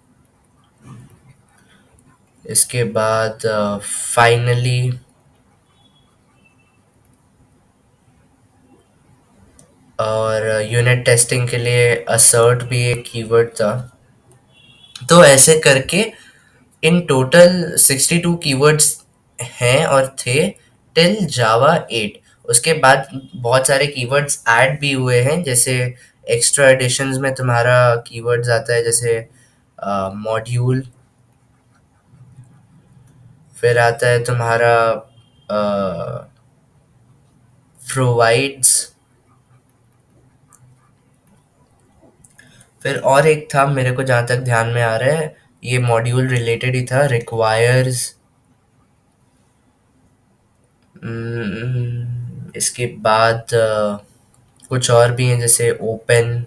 इसके बाद फाइनली और यूनिट टेस्टिंग के लिए असर्ट भी एक कीवर्ड था। तो ऐसे करके इन टोटल 62 कीवर्ड्स हैं और थे टिल जावा 8। उसके बाद बहुत सारे कीवर्ड्स ऐड भी हुए हैं, जैसे एक्स्ट्रा एडिशंस में तुम्हारा कीवर्ड्स आता है, जैसे मॉड्यूल। फिर आता है तुम्हारा प्रोवाइड्स, फिर और एक था मेरे को जहाँ तक ध्यान में आ रहा है, ये मॉड्यूल रिलेटेड ही था, रिक्वायर्स। इसके बाद कुछ और भी हैं जैसे ओपन,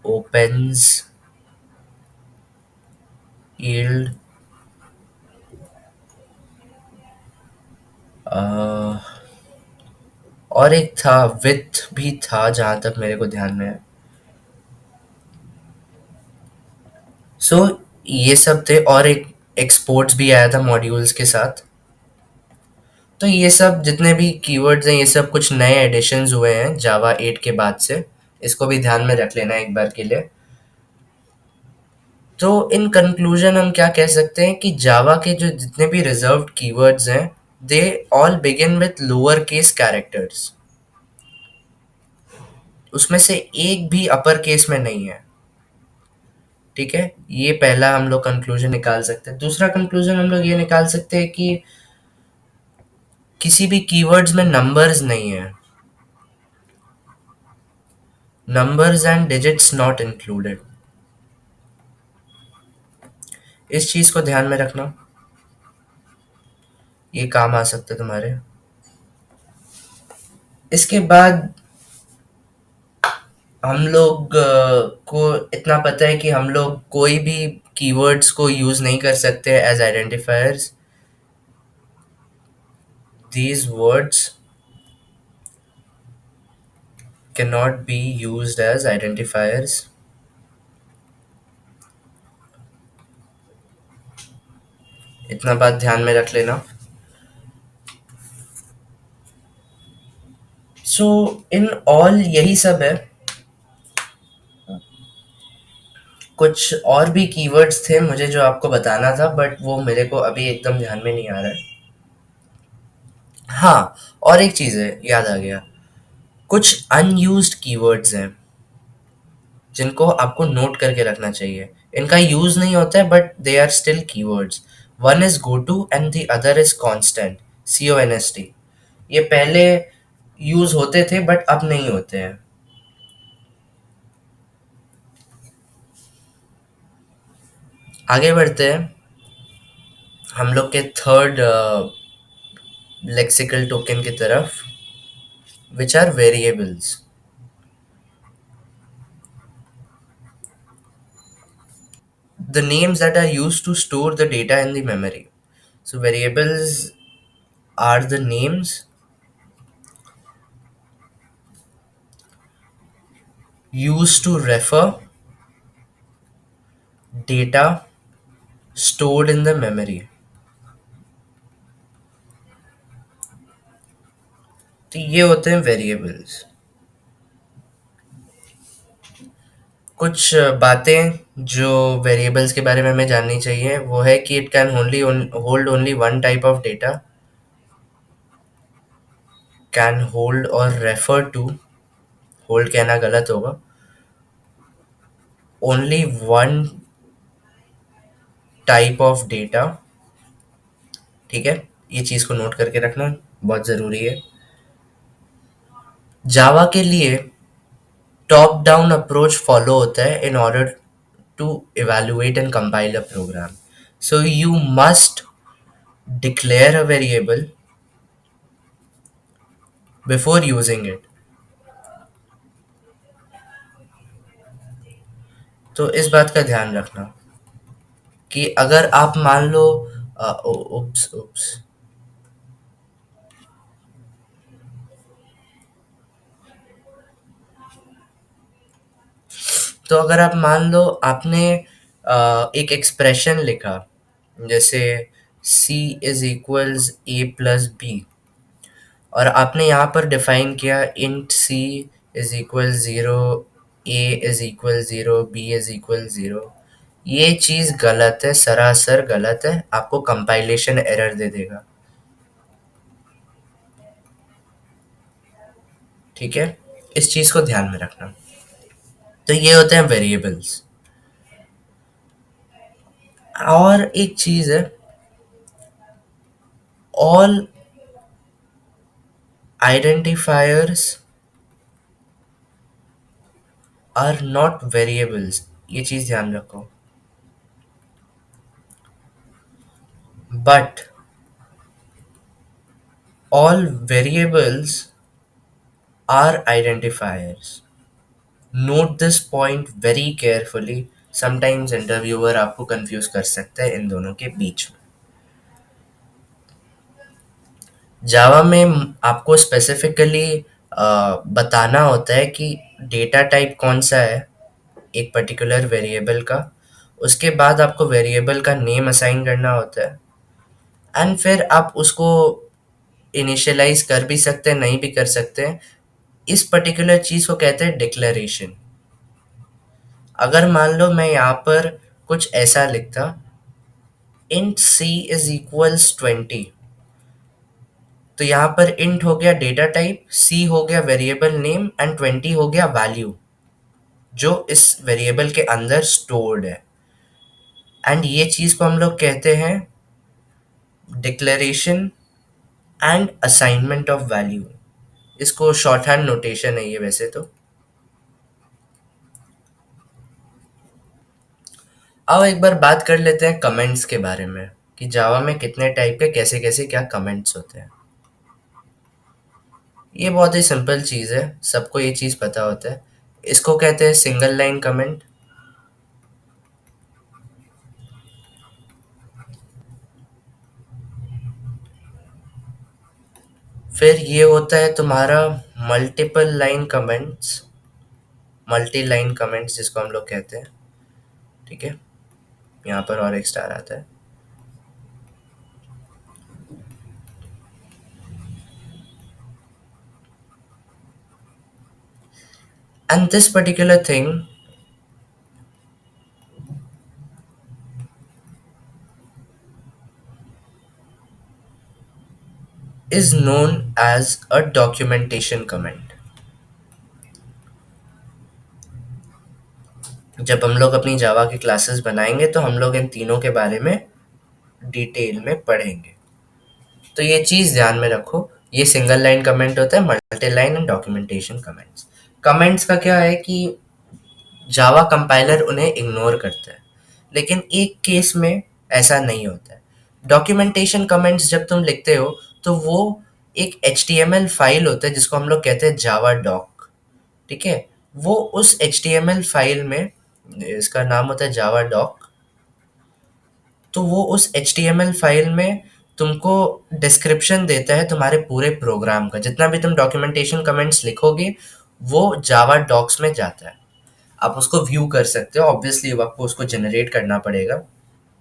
ओपन्स, यील्ड, और एक था विथ भी था जहाँ तक मेरे को ध्यान में है। सो ये सब थे, और एक एक्सपोर्ट्स भी आया था मॉड्यूल्स के साथ। तो ये सब जितने भी कीवर्ड्स हैं, ये सब कुछ नए एडिशंस हुए हैं जावा 8 के बाद से। इसको भी ध्यान में रख लेना एक बार के लिए। तो इन कंक्लूजन हम क्या कह सकते हैं कि जावा के जो जितने भी रिजर्व्ड कीवर्ड्स हैं, they all begin with lower case characters. उसमें से एक भी अपर केस में नहीं है। ठीक है, ये पहला हम लोग कंक्लूजन निकाल सकते हैं। दूसरा कंक्लूजन हम लोग ये निकाल सकते हैं कि किसी भी कीवर्ड्स में नंबर्स नहीं है। Numbers and digits not included. इस चीज को ध्यान में रखना, ये काम आ सकता है तुम्हारे। इसके बाद हम लोग को इतना पता है कि हम लोग कोई भी कीवर्ड्स को यूज नहीं कर सकते as identifiers. These words can not be used as identifiers. इतना बात ध्यान में रख लेना। सो इन ऑल यही सब है। कुछ और भी कीवर्ड्स थे मुझे जो आपको बताना था, बट वो मेरे को अभी एकदम ध्यान में नहीं आ रहा है। हाँ, और एक चीज़ है, याद आ गया। कुछ अनयूज्ड कीवर्ड्स हैं जिनको आपको नोट करके रखना चाहिए। इनका यूज नहीं होता है but they are still keywords. One is go to and the other is constant, CONST। ये पहले यूज होते थे बट अब नहीं होते हैं। आगे बढ़ते हैं हम लोग के थर्ड लेक्सिकल टोकन की तरफ, which are variables. The names that are used to store the data in the memory. So variables are the names used to refer data stored in the memory. तो ये होते हैं variables. कुछ बातें जो variables के बारे में हमें जाननी चाहिए वो है कि it can only hold only one type of data, can hold और रेफर टू, होल्ड कहना गलत होगा, only one type of data. ठीक है, ये चीज़ को नोट करके रखना बहुत ज़रूरी है। जावा के लिए टॉप डाउन अप्रोच फॉलो होता है in order to evaluate and compile a program. So you must declare a variable before using it. तो इस बात का ध्यान रखना कि अगर आप मान लो उप्स उप्स तो अगर आप मान लो आपने एक एक्सप्रेशन लिखा, जैसे C इज इक्वल्स A+B, और आपने यहाँ पर डिफाइन किया int C is equal 0, A is equal 0, B is equal 0। ये चीज़ गलत है, सरासर गलत है, आपको कंपाइलेशन एरर दे देगा। ठीक है, इस चीज़ को ध्यान में रखना। तो ये होते हैं वेरिएबल्स। और एक चीज़ है, all identifiers are not variables, ये चीज़ ध्यान रखो, but all variables are identifiers. Note this point very carefully. Sometimes interviewer आपको कंफ्यूज कर सकता है इन दोनों के बीच में। जावा में आपको स्पेसिफिकली बताना होता है कि डेटा टाइप कौन सा है एक पर्टिकुलर वेरिएबल का, उसके बाद आपको वेरिएबल का नेम असाइन करना होता है, एंड फिर आप उसको इनिशियलाइज कर भी सकते हैं, नहीं भी कर सकते हैं। इस पर्टिकुलर चीज़ को कहते हैं डिक्लेरेशन। अगर मान लो मैं यहाँ पर कुछ ऐसा लिखता, इंट सी इज इक्वल्स 20, तो यहाँ पर इंट हो गया डेटा टाइप, सी हो गया वेरिएबल नेम, एंड 20 हो गया वैल्यू जो इस वेरिएबल के अंदर स्टोर्ड है। एंड ये चीज़ को हम लोग कहते हैं declaration and assignment of value. इसको शॉर्ट हैंड नोटेशन है ये वैसे तो। आओ एक बार बात कर लेते हैं कमेंट्स के बारे में, कि जावा में कितने टाइप के कैसे कैसे क्या कमेंट्स होते हैं। ये बहुत ही सिंपल चीज़ है, सबको ये चीज़ पता होता है। इसको कहते हैं सिंगल लाइन कमेंट। फिर ये होता है तुम्हारा multiple line comments, multi line comments जिसको हम लोग कहते हैं। ठीक है, यहाँ पर और एक स्टार आता है। And this particular thing is known as a documentation comment. जब हम लोग अपनी जावा की क्लासेस बनाएंगे तो हम लोग इन तीनों के बारे में डिटेल में पढ़ेंगे, तो ये चीज़ ध्यान में रखो। ये सिंगल लाइन कमेंट होता है, multi line and documentation comments. Comments का क्या है कि जावा कंपाइलर उन्हें इग्नोर करता है, लेकिन एक केस में ऐसा नहीं होता है। डॉक्यूमेंटेशन कमेंट्स जब तुम लिखते हो तो वो एक HTML फाइल होता है जिसको हम लोग कहते हैं जावा डॉक। ठीक है, वो उस HTML फाइल में, इसका नाम होता है जावा डॉक, तो वो उस HTML फाइल में तुमको डिस्क्रिप्शन देता है तुम्हारे पूरे प्रोग्राम का। जितना भी तुम डॉक्यूमेंटेशन कमेंट्स लिखोगे वो जावा डॉक्स में जाता है, आप उसको व्यू कर सकते हो। ऑब्वियसली आपको उसको जनरेट करना पड़ेगा,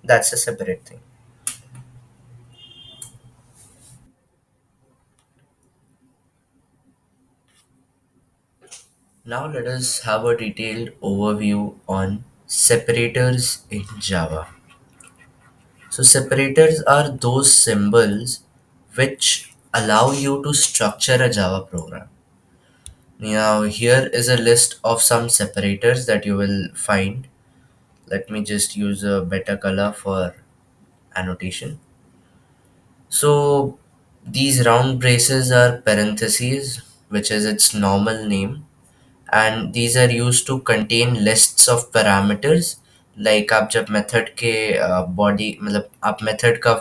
that's a separate thing. Now let us have a detailed overview on separators in Java. So separators are those symbols which allow you to structure a Java program. Now here is a list of some separators that you will find. Let me just use a better color for annotation. So these round braces are parentheses, which is its normal name, and these are used to contain lists of parameters। like आप जब method के body मतलब आप method का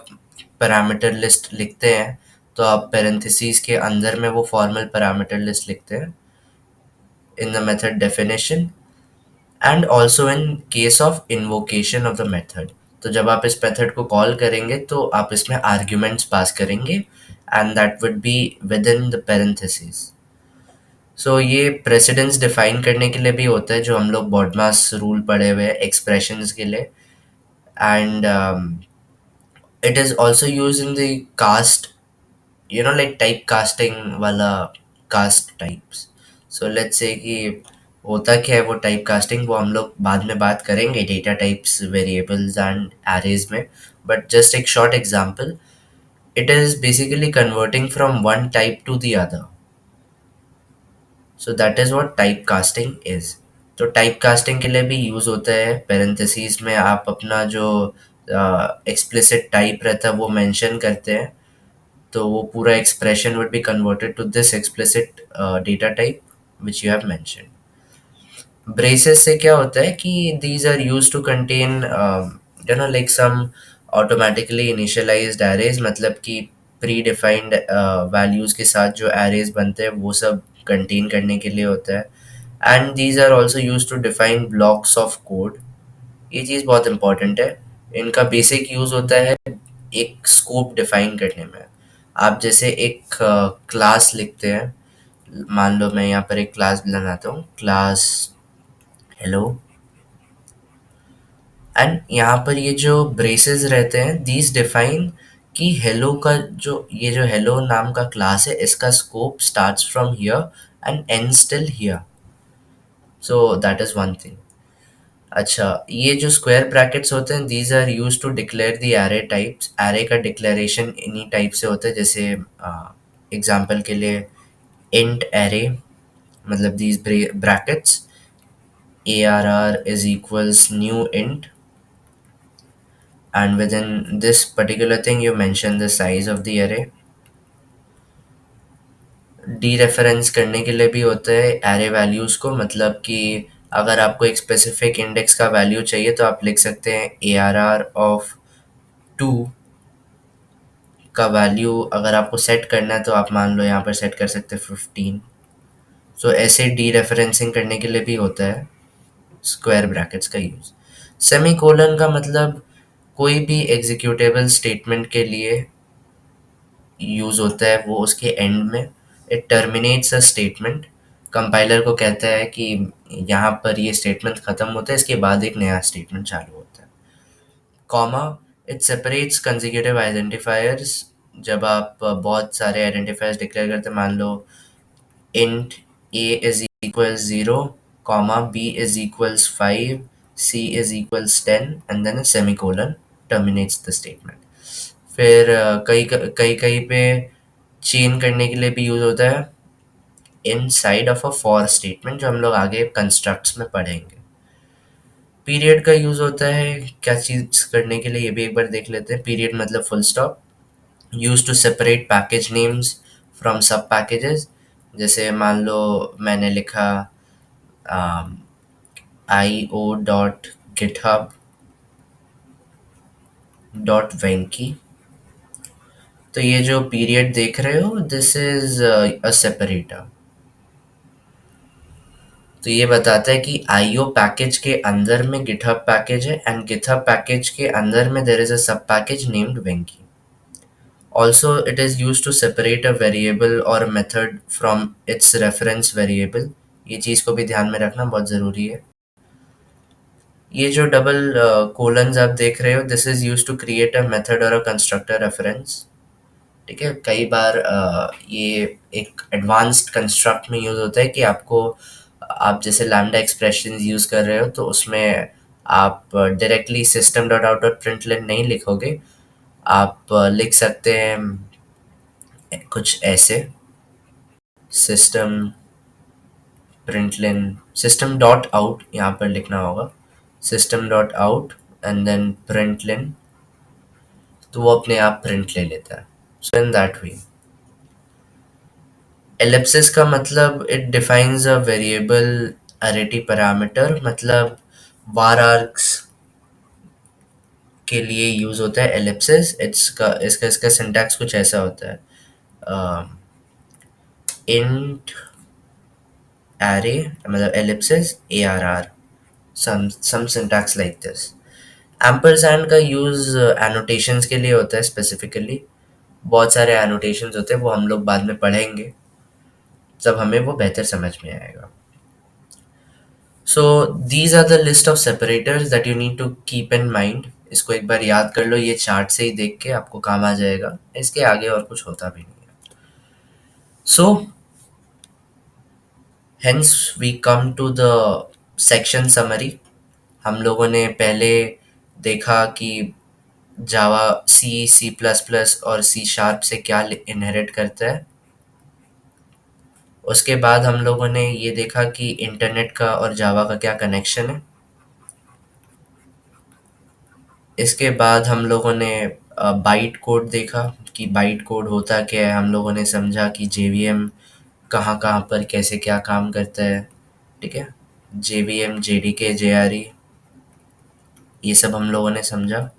parameter list लिखते हैं तो आप पेरेंथेसिस के अंदर में वो फॉर्मल पैरामीटर लिस्ट लिखते हैं in the method definition, and also in case of invocation of the method. तो जब आप इस मेथड को कॉल करेंगे तो आप इसमें आर्ग्यूमेंट्स पास करेंगे, and that would be within the parenthesis. So ये प्रेसिडेंस डिफाइन करने के लिए भी होता है, जो हम लोग बॉडमास रूल पढ़े हुए हैं एक्सप्रेशंस के लिए। And it is also use in the cast, like type casting वाला cast types. So let's say कि होता क्या है वो टाइप कास्टिंग, वो हम लोग बाद में बात करेंगे data types variables and arrays में। बट जस्ट एक short example, it is basically converting from one type two the other. So that is what type casting is. तो टाइप कास्टिंग के लिए भी यूज़ होता है, पेरेंथेसिस में आप अपना जो एक्सप्लिसिट टाइप रहता है वो मेंशन करते हैं, तो वो पूरा expression would be converted to this explicit data type which you have mention. Braces से क्या होता है कि these are use to contain like some automatically initialized arrays, मतलब कि प्री डिफाइंड वैल्यूज के साथ जो एरेज बनते हैं वो सब कंटेन करने के लिए होता है। And these are also use to define blocks of code. ये चीज़ बहुत इंपॉर्टेंट है। इनका बेसिक यूज़ होता है एक स्कोप डिफाइन करने में। आप जैसे एक क्लास लिखते हैं, मान लो मैं यहाँ पर एक क्लास बनाता हूँ, क्लास हेलो, एंड यहाँ पर ये जो ब्रेसेस रहते हैं दीज डिफाइन कि हेलो का जो ये जो हेलो नाम का क्लास है इसका scope starts from here and end still here. So that is one thing. अच्छा, ये जो स्क्वायर ब्रैकेट्स होते हैं these are use to declare the array types. Array का डिक्लेरेशन इन्हीं टाइप से होता है, जैसे एग्जांपल के लिए इंट एरे, मतलब these brackets arr is equals new int, and within this particular thing you mention the size of the array। Dereference करने के लिए भी होता है एरे वैल्यूज़ को, मतलब कि अगर आपको एक स्पेसिफिक इंडेक्स का वैल्यू चाहिए तो आप लिख सकते हैं arr ऑफ 2 का वैल्यू अगर आपको सेट करना है तो आप मान लो यहाँ पर सेट कर सकते हैं 15। सो ऐसे डीरेफरेंसिंग करने के लिए भी होता है स्क्वायर ब्रैकेट्स का यूज़। सेमी कोलन का मतलब कोई भी एग्जीक्यूटेबल स्टेटमेंट के लिए यूज़ होता है, वो उसके एंड में it terminates a statement. Compiler को कहता है कि यहाँ पर ये स्टेटमेंट ख़त्म होता है, इसके बाद एक नया स्टेटमेंट चालू होता है। Comma, it separates consecutive identifiers. जब आप बहुत सारे आइडेंटिफायर्स डिक्लेयर करते हैं, मान लो int a is equals 0, comma b is equals 5, c is equals 10, and then a semicolon terminates the statement। फिर कई कई कई पे चेन करने के लिए भी यूज़ होता है inside of a for statement, जो हम लोग आगे कंस्ट्रक्ट्स में पढ़ेंगे। पीरियड का यूज़ होता है क्या चीज़ करने के लिए, ये भी एक बार देख लेते हैं। पीरियड मतलब full stop, use to separate package names from sub packages. जैसे मान लो मैंने लिखा io.github.venki, तो ये जो पीरियड देख रहे हो दिस इज अ सेपरेटर। तो ये बताता है कि IO पैकेज के अंदर में गिटहब पैकेज है एंड गिटहब पैकेज के अंदर में there is a sub package named Venky. Also it is use to separate a variable और method from its reference variable. ये चीज़ को भी ध्यान में रखना बहुत ज़रूरी है। ये जो डबल कोलन्स आप देख रहे हो this is use to create a method और अ कंस्ट्रक्टर रेफरेंस। ठीक है, कई बार ये एक एडवांस्ड कंस्ट्रक्ट में यूज़ होता है कि आपको आप जैसे लैम्डा एक्सप्रेशन यूज़ कर रहे हो तो उसमें आप directly system dot out dot println नहीं लिखोगे। आप लिख सकते हैं कुछ ऐसे, system println, system dot out यहाँ पर लिखना होगा, system dot out and then println, तो वो अपने आप प्रिंट ले लेता है। सो इन दैट वे। एलिप्सिस का मतलब it defines a variable arity parameter, मतलब वार आर्क्स के लिए यूज होता है एलिप्सिस। इसका सिंटैक्स कुछ ऐसा होता है, इंट एरे मतलब Ellipsis ARR, some syntax like this। Ampersand का यूज एनोटेशंस के लिए होता है स्पेसिफिकली। बहुत सारे एनोटेशंस होते हैं, वो हम लोग बाद में पढ़ेंगे जब हमें वो बेहतर समझ में आएगा। So these are the list of separators that you need to keep in mind. इसको एक बार याद कर लो, ये चार्ट से ही देख के आपको काम आ जाएगा, इसके आगे और कुछ होता भी नहीं है। So hence we come to the section summary. हम लोगों ने पहले देखा कि जावा सी, सी प्लस प्लस और सी शार्प से क्या इनहेरिट करता है। उसके बाद हम लोगों ने ये देखा कि इंटरनेट का और जावा का क्या कनेक्शन है। इसके बाद हम लोगों ने बाइट कोड देखा कि बाइट कोड होता क्या है। हम लोगों ने समझा कि जेवीएम कहाँ कहाँ पर कैसे क्या काम करता है। ठीक है, JVM, JDK, JRE, ये सब हम लोगों ने समझा.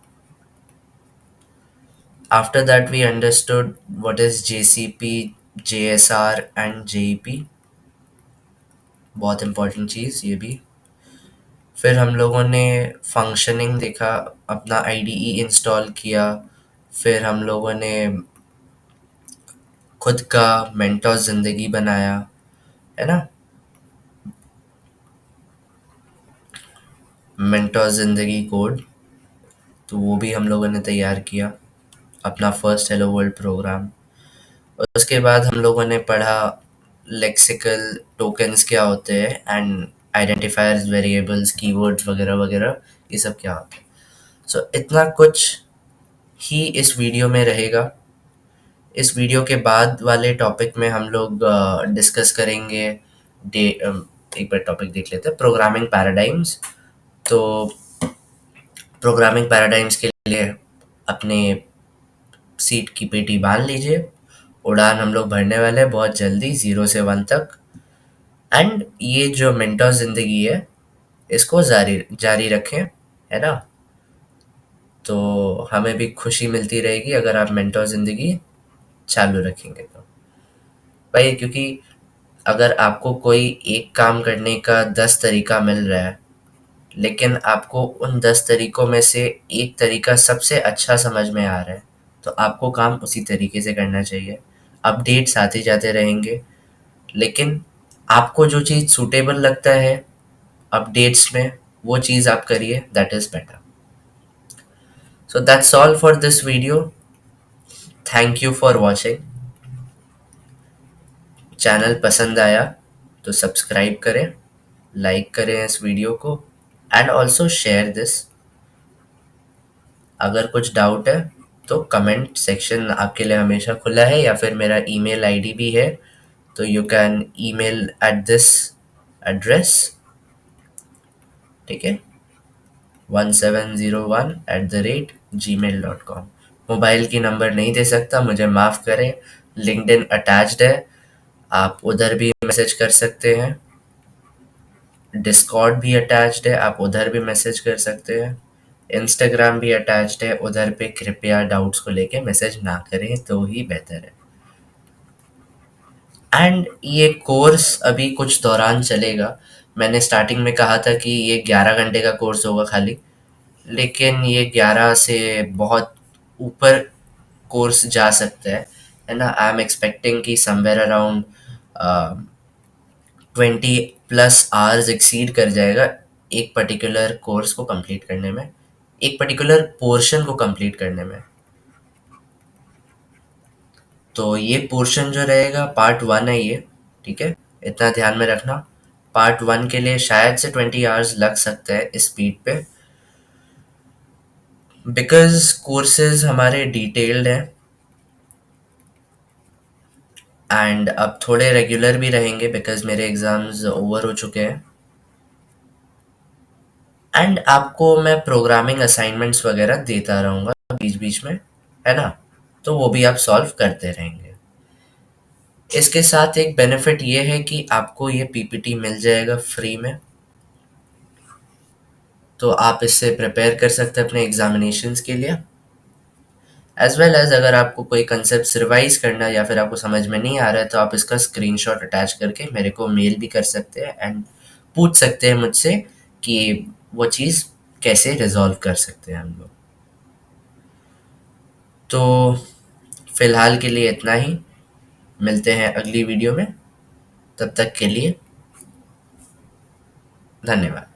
After that we understood what is JCP, JSR and JEP. बहुत इम्पोर्टेंट चीज़ ये भी. फिर हम लोगों ने फंक्शनिंग देखा, अपना IDE इंस्टॉल किया. फिर हम लोगों ने खुद का मेंटोर ज़िंदगी बनाया, है ना. मेंटोर ज़िंदगी कोड, तो वो भी हम लोगों ने तैयार किया, अपना फर्स्ट हेलो वर्ल्ड प्रोग्राम. और उसके बाद हम लोगों ने पढ़ा लेक्सिकल टोकन्स क्या होते हैं एंड आइडेंटिफायर्स, वेरिएबल्स, कीवर्ड्स वगैरह वगैरह, ये सब क्या होता है. सो इतना कुछ ही इस वीडियो में रहेगा. इस वीडियो के बाद वाले टॉपिक में हम लोग डिस्कस करेंगे एक बार टॉपिक देख लेते हैं, प्रोग्रामिंग पैराडाइम्स. तो प्रोग्रामिंग पैराडाइम्स के लिए अपने सीट की पेटी बांध लीजिए. उड़ान हम लोग भरने वाले हैं बहुत जल्दी, 0 से 1 तक. एंड ये जो मेंटोर ज़िंदगी है, इसको जारी जारी रखें, है ना. तो हमें भी खुशी मिलती रहेगी अगर आप मेंटोर ज़िंदगी चालू रखेंगे तो भाई. क्योंकि अगर आपको कोई एक काम करने का 10 तरीका मिल रहा है, लेकिन आपको उन 10 तरीकों में से एक तरीका सबसे अच्छा समझ में आ रहा है, तो आपको काम उसी तरीके से करना चाहिए. अपडेट्स आते जाते रहेंगे, लेकिन आपको जो चीज़ सूटेबल लगता है अपडेट्स में, वो चीज़ आप करिए, that is better. So that's all for this video. Thank you for watching. Channel पसंद आया तो सब्सक्राइब करें, लाइक करें इस वीडियो को, एंड ऑल्सो शेयर दिस. अगर कुछ डाउट है तो कमेंट सेक्शन आपके लिए हमेशा खुला है, या फिर मेरा ईमेल आईडी भी है, तो you can email at this address. ठीक है, 1701@gmail.com. मोबाइल की नंबर नहीं दे सकता, मुझे माफ़ करें. लिंक्डइन अटैच्ड है, आप उधर भी मैसेज कर सकते हैं. डिस्कॉर्ड भी अटैच्ड है, आप उधर भी मैसेज कर सकते हैं. इंस्टाग्राम भी अटैच्ड है, उधर पे कृपया डाउट्स को लेके मैसेज ना करें तो ही बेहतर है. एंड ये कोर्स अभी कुछ दौरान चलेगा. मैंने स्टार्टिंग में कहा था कि ये 11 घंटे का कोर्स होगा खाली, लेकिन ये 11 से बहुत ऊपर कोर्स जा सकता है ना. आई एम एक्सपेक्टिंग कि समवेयर अराउंड 20+ आवर्स एक्सीड कर जाएगा एक पर्टिकुलर कोर्स को कंप्लीट करने में, एक पर्टिकुलर पोर्शन को कंप्लीट करने में. तो ये पोर्शन जो रहेगा पार्ट 1 है ये. ठीक है, इतना ध्यान में रखना. पार्ट 1 के लिए शायद से 20 आवर्स लग सकता है इस स्पीड पे, बिकॉज कोर्सेज हमारे डिटेल्ड हैं एंड अब थोड़े रेगुलर भी रहेंगे बिकॉज मेरे एग्ज़ाम्स ओवर हो चुके हैं. एंड आपको मैं प्रोग्रामिंग असाइनमेंट्स वगैरह देता रहूँगा बीच बीच में, है ना. तो वो भी आप सॉल्व करते रहेंगे. इसके साथ एक बेनिफिट ये है कि आपको ये पीपीटी मिल जाएगा फ्री में, तो आप इससे प्रिपेयर कर सकते हैं अपने एग्जामिनेशंस के लिए. एज वेल एज अगर आपको कोई कंसेप्ट रिवाइज करना है या फिर आपको समझ में नहीं आ रहा है, तो आप इसका स्क्रीनशॉट अटैच करके मेरे को मेल भी कर सकते हैं एंड पूछ सकते हैं मुझसे कि वो चीज़ कैसे रिजॉल्व कर सकते हैं हम लोग. तो फ़िलहाल के लिए इतना ही. मिलते हैं अगली वीडियो में. तब तक के लिए धन्यवाद.